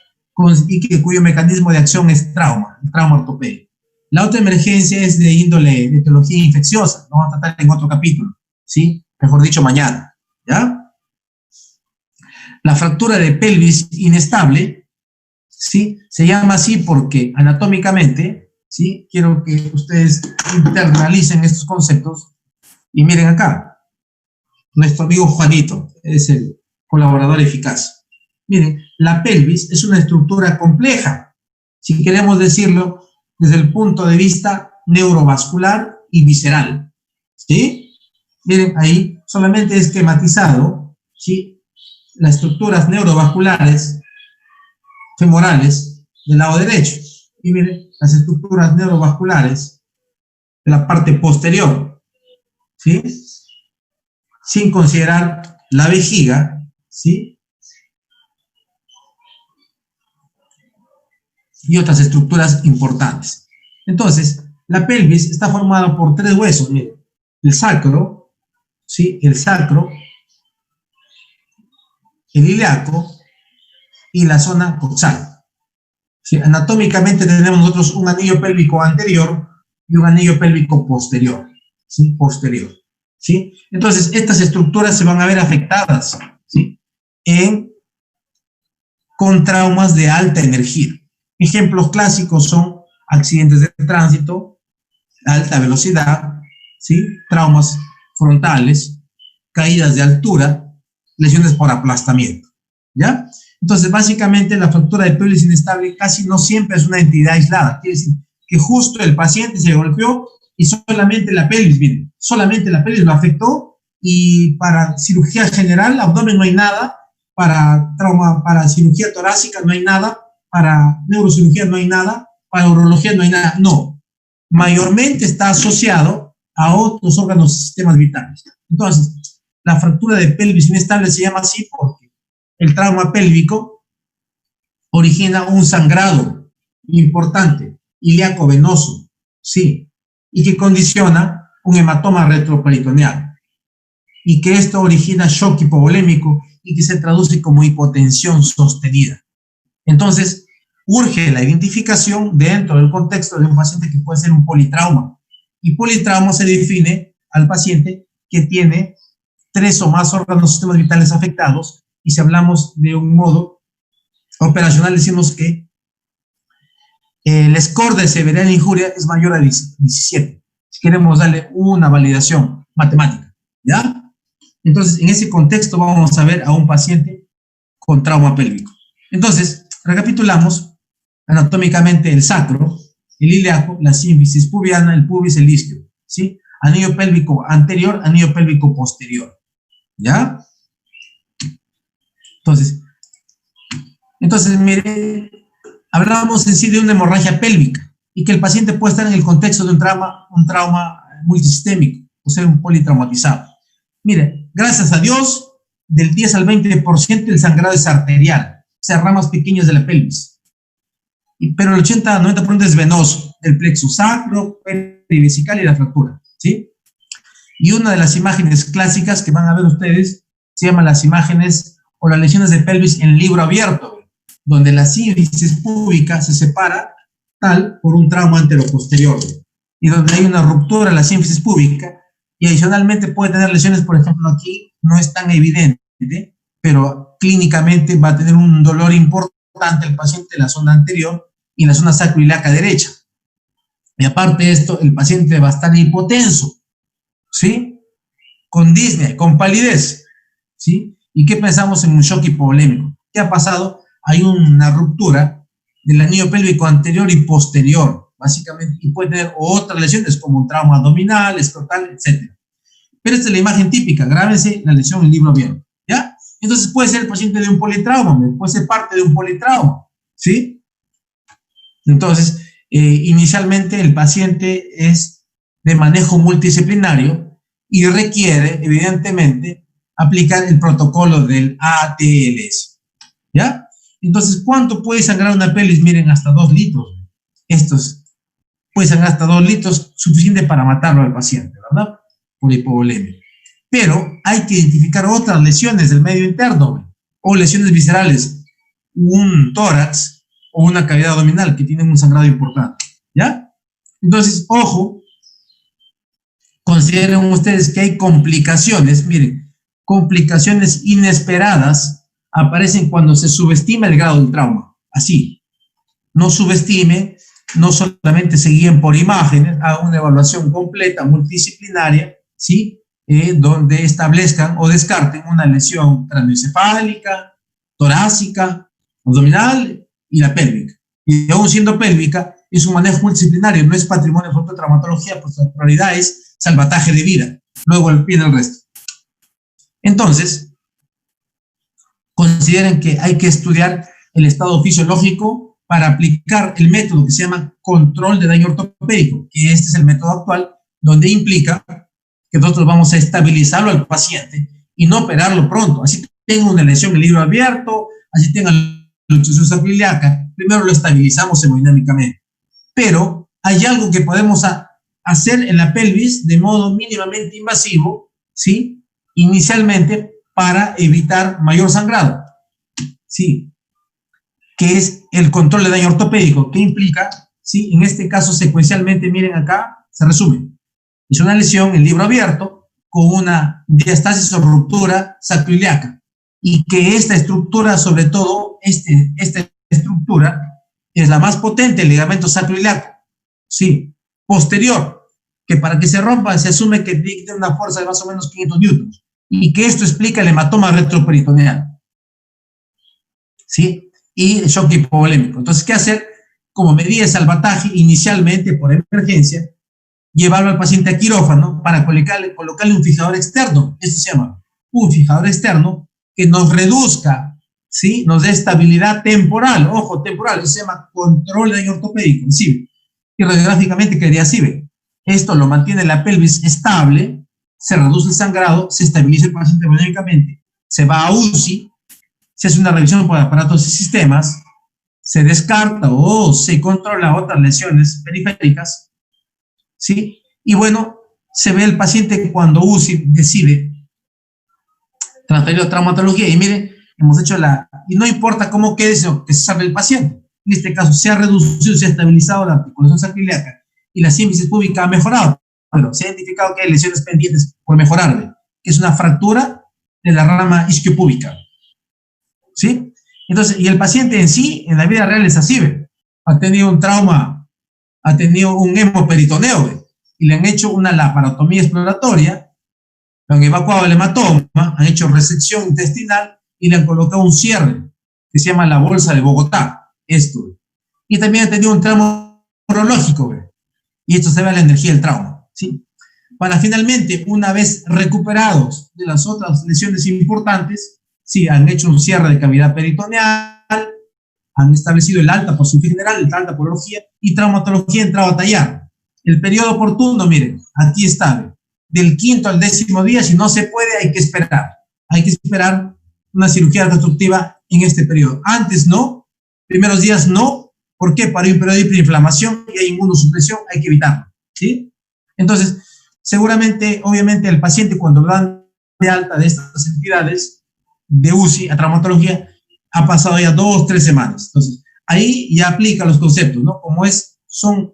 y cuyo mecanismo de acción es trauma, el trauma ortopédico. La otra emergencia es de índole de etiología infecciosa, lo vamos a tratar en otro capítulo, ¿sí? Mejor dicho, mañana, ¿ya? La fractura de pelvis inestable, ¿sí? Se llama así porque anatómicamente, ¿sí? Quiero que ustedes internalicen estos conceptos y miren acá. Nuestro amigo Juanito es el colaborador eficaz. Miren, la pelvis es una estructura compleja, si queremos decirlo desde el punto de vista neurovascular y visceral, ¿sí? Miren, ahí solamente he esquematizado, ¿sí? Las estructuras neurovasculares femorales del lado derecho. Y miren, las estructuras neurovasculares de la parte posterior, ¿sí? Sin considerar la vejiga, ¿sí? Y otras estructuras importantes. Entonces, la pelvis está formada por 3 huesos, miren. El sacro, ¿sí? El sacro, el ilíaco y la zona coxal. ¿Sí? Anatómicamente tenemos nosotros un anillo pélvico anterior y un anillo pélvico posterior, ¿sí? Posterior, ¿sí? Entonces, estas estructuras se van a ver afectadas, ¿sí? Con traumas de alta energía. Ejemplos clásicos son accidentes de tránsito, alta velocidad, ¿sí? Traumas frontales, caídas de altura, lesiones por aplastamiento, ¿ya? Entonces, básicamente, la fractura de pelvis inestable casi no siempre es una entidad aislada. Quiere decir que justo el paciente se golpeó y solamente la pelvis, miren, solamente la pelvis lo afectó, y para cirugía general, abdomen no hay nada, para trauma, para cirugía torácica no hay nada, para neurocirugía no hay nada, para urología no hay nada. No, mayormente está asociado a otros órganos y sistemas vitales. Entonces, la fractura de pelvis inestable se llama así porque el trauma pélvico origina un sangrado importante, ilíaco venoso, sí, y que condiciona un hematoma retroperitoneal, y que esto origina shock hipovolémico y que se traduce como hipotensión sostenida. Entonces, urge la identificación dentro del contexto de un paciente que puede ser un politrauma, y politrauma se define al paciente que tiene 3 o más órganos y sistemas vitales afectados, y si hablamos de un modo operacional decimos que el score de severidad de la injuria es mayor a 17, si queremos darle una validación matemática, ¿ya? Entonces, en ese contexto vamos a ver a un paciente con trauma pélvico. Entonces, recapitulamos anatómicamente el sacro, el ilíaco, la sínfisis pubiana, el pubis, el isquio, ¿sí? Anillo pélvico anterior, anillo pélvico posterior, ¿ya? Entonces, mire, hablábamos en sí de una hemorragia pélvica y que el paciente puede estar en el contexto de un trauma multisistémico, o ser un politraumatizado. Mire, gracias a Dios, del 10 al 20% el sangrado es arterial, o sea, ramas pequeñas de la pelvis. Pero el 80-90% es venoso, el plexo sacro, perivesical y la fractura, ¿sí? Y una de las imágenes clásicas que van a ver ustedes se llaman las imágenes o las lesiones de pelvis en libro abierto, donde la sínfisis púbica se separa tal por un trauma anteroposterior, y donde hay una ruptura en la sínfisis púbica, y adicionalmente puede tener lesiones, por ejemplo, aquí no es tan evidente, pero clínicamente va a tener un dolor importante el paciente en la zona anterior y en la zona sacroiliaca derecha. Y aparte de esto, el paciente va a estar hipotenso, ¿sí? Con disnea, con palidez, ¿sí? ¿Y qué pensamos en un shock hipovolémico? ¿Qué ha pasado? Hay una ruptura del anillo pélvico anterior y posterior, básicamente, y puede tener otras lesiones como un trauma abdominal, escrotal, etc. Pero esta es la imagen típica, grábense la lesión en libro abierto, ¿ya? Entonces puede ser el paciente de un politrauma, puede ser parte de un politrauma, ¿sí? Entonces, inicialmente el paciente es de manejo multidisciplinario y requiere, evidentemente, aplicar el protocolo del ATLS, ¿ya? Entonces, ¿cuánto puede sangrar una pelvis? Miren, hasta 2 litros. Estos puede sangrar hasta 2 litros, suficiente para matarlo al paciente, ¿verdad? Por hipovolemia. Pero hay que identificar otras lesiones del medio interno, o lesiones viscerales, un tórax o una cavidad abdominal que tienen un sangrado importante, ¿ya? Entonces, ojo, consideren ustedes que hay complicaciones, miren, complicaciones inesperadas aparecen cuando se subestima el grado del trauma, así. No subestime, no solamente se guíen por imágenes, hagan una evaluación completa, multidisciplinaria, ¿sí? Donde establezcan o descarten una lesión craneoencefálica, torácica, abdominal y la pélvica. Y aún siendo pélvica, es un manejo multidisciplinario, no es patrimonio de fototraumatología, pues la prioridad es salvataje de vida. Luego viene el resto. Entonces, consideren que hay que estudiar el estado fisiológico para aplicar el método que se llama control de daño ortopédico, que este es el método actual, donde implica que nosotros vamos a estabilizarlo al paciente y no operarlo pronto. Así tenga una lesión en el libro abierto, así tenga luxación sacroiliaca, primero lo estabilizamos hemodinámicamente. Pero hay algo que podemos hacer en la pelvis de modo mínimamente invasivo, ¿sí? Inicialmente para evitar mayor sangrado, ¿sí? Que es el control de daño ortopédico, que implica, ¿sí? En este caso secuencialmente, miren acá, se resume. Es una lesión en libro abierto con una diastasis o ruptura sacroiliaca, y que esta estructura, sobre todo, esta estructura es la más potente, el ligamento sacroiliaco, sí, posterior, que para que se rompa se asume que tiene una fuerza de más o menos 500 newtons, y que esto explica el hematoma retroperitoneal, ¿sí? Y el shock hipovolémico. Entonces, ¿qué hacer? Como medida de salvataje, inicialmente por emergencia, llevarlo al paciente a quirófano para colocarle un fijador externo. Esto se llama un fijador externo que nos reduzca, ¿sí? Nos dé estabilidad temporal. Ojo, temporal. Eso se llama control de daño ortopédico, ¿sí? Y radiográficamente quedaría así, ¿ve? Esto lo mantiene la pelvis estable, se reduce el sangrado, se estabiliza el paciente hemodinámicamente, se va a UCI, se hace una revisión por aparatos y sistemas, se descarta o se controla otras lesiones periféricas, ¿sí? Y bueno, se ve el paciente cuando UCI decide transferir a traumatología. Y miren, hemos hecho y no importa cómo quede, sino que se sabe el paciente. En este caso, se ha reducido, se ha estabilizado la articulación sacroiliaca y la sínfisis púbica ha mejorado. Bueno, se ha identificado que hay lesiones pendientes por mejorar, que es una fractura de la rama isquiopúbica, ¿sí? Entonces, y el paciente en sí, en la vida real es así, ¿ve? Ha tenido un trauma, ha tenido un hemoperitoneo, ¿ve? Y le han hecho una laparotomía exploratoria, le han evacuado el hematoma, han hecho resección intestinal y le han colocado un cierre que se llama la bolsa de Bogotá. Esto. Y también ha tenido un tramo neurológico, ¿ve? Y esto se ve a la energía del trauma, ¿sí? Para finalmente, una vez recuperados de las otras lesiones importantes, sí, han hecho un cierre de cavidad peritoneal, han establecido el alta por cirugía general, el alta por urología y traumatología entrado a tallar. El periodo oportuno, miren, aquí está, ¿ve? Del 5º al 10º día, si no se puede, hay que esperar. Hay que esperar una cirugía reconstructiva en este periodo. Antes no, primeros días no. ¿Por qué? Para un periodo de hiperinflamación y hay inmunosupresión, hay que evitarlo, ¿sí? Entonces, seguramente, obviamente, el paciente cuando lo dan de alta de estas entidades de UCI a traumatología, ha pasado ya 2 o 3 semanas. Entonces, ahí ya aplica los conceptos, ¿no? Como son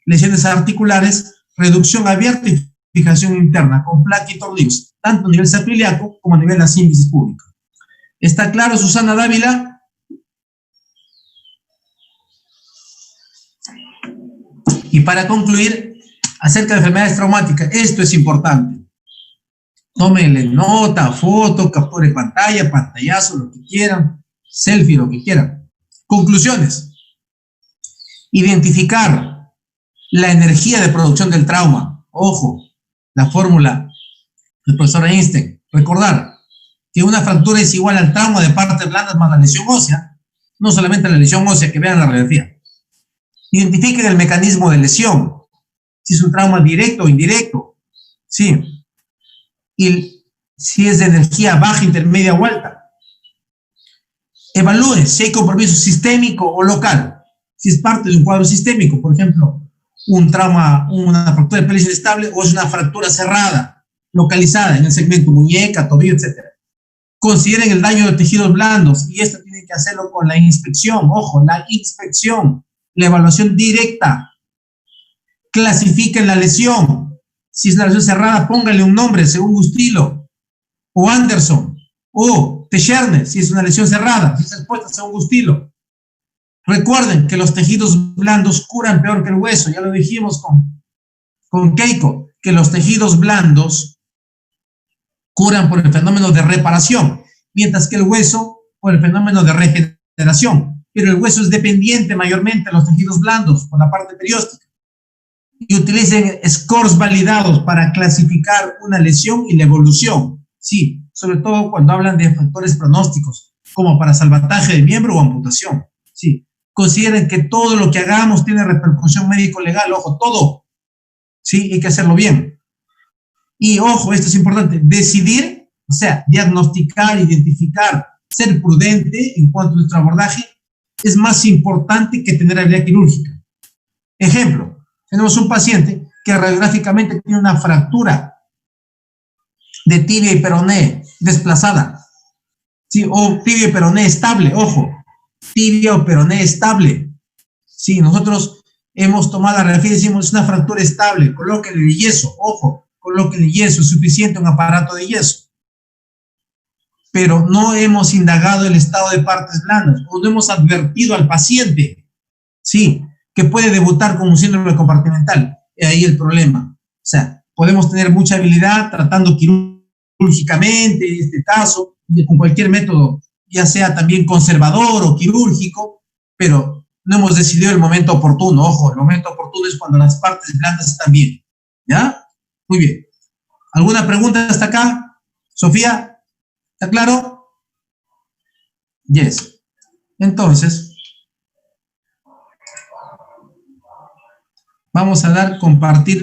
lesiones articulares, reducción abierta y fijación interna con placa y tornillos, tanto a nivel sacroiliaco como a nivel de la sínfisis pública. ¿Está claro, Susana Dávila? Y para concluir, acerca de enfermedades traumáticas, esto es importante. Tómenle nota, foto, capture pantalla, pantallazo, lo que quieran, selfie, lo que quieran. Conclusiones. Identificar la energía de producción del trauma. Ojo, la fórmula del profesor Einstein. Recordar que una fractura es igual al trauma de partes blandas más la lesión ósea, no solamente la lesión ósea, que vean la radiografía. Identifiquen el mecanismo de lesión, si es un trauma directo o indirecto, sí, y si es de energía baja, intermedia o alta. Evalúen si hay compromiso sistémico o local, si es parte de un cuadro sistémico, por ejemplo, un trauma, una fractura de pelvis inestable o es una fractura cerrada, localizada en el segmento muñeca, tobillo, etc. Consideren el daño de tejidos blandos y esto tienen que hacerlo con la inspección, ojo, la inspección. La evaluación directa. Clasifiquen la lesión. Si es una lesión cerrada, póngale un nombre según Gustilo o Anderson o Techerne, si es una lesión cerrada, si es expuesta según Gustilo. Recuerden que los tejidos blandos curan peor que el hueso, ya lo dijimos con Keiko, que los tejidos blandos curan por el fenómeno de reparación, mientras que el hueso por el fenómeno de regeneración. Pero el hueso es dependiente mayormente de los tejidos blandos por la parte perióstica. Y utilicen scores validados para clasificar una lesión y la evolución. Sí, sobre todo cuando hablan de factores pronósticos, como para salvataje de miembro o amputación. Sí, consideren que todo lo que hagamos tiene repercusión médico-legal, ojo, todo. Sí, hay que hacerlo bien. Y ojo, esto es importante, decidir, o sea, diagnosticar, identificar, ser prudente en cuanto a nuestro abordaje, es más importante que tener habilidad quirúrgica. Ejemplo, tenemos un paciente que radiográficamente tiene una fractura de tibia y peroné desplazada, ¿sí? O tibia y peroné estable, ojo, tibia o peroné estable. Sí, nosotros hemos tomado la radiografía y decimos, es una fractura estable, colóquenle el yeso, ojo, colóquenle yeso, es suficiente un aparato de yeso. Pero no hemos indagado el estado de partes blandas o no hemos advertido al paciente, sí, que puede debutar con un síndrome compartimental. Y ahí el problema. O sea, podemos tener mucha habilidad tratando quirúrgicamente, en este caso, y con cualquier método, ya sea también conservador o quirúrgico, pero no hemos decidido el momento oportuno. Ojo, el momento oportuno es cuando las partes blandas están bien. ¿Ya? Muy bien. ¿Alguna pregunta hasta acá? Sofía. ¿Está claro? Yes. Entonces, vamos a dar compartir.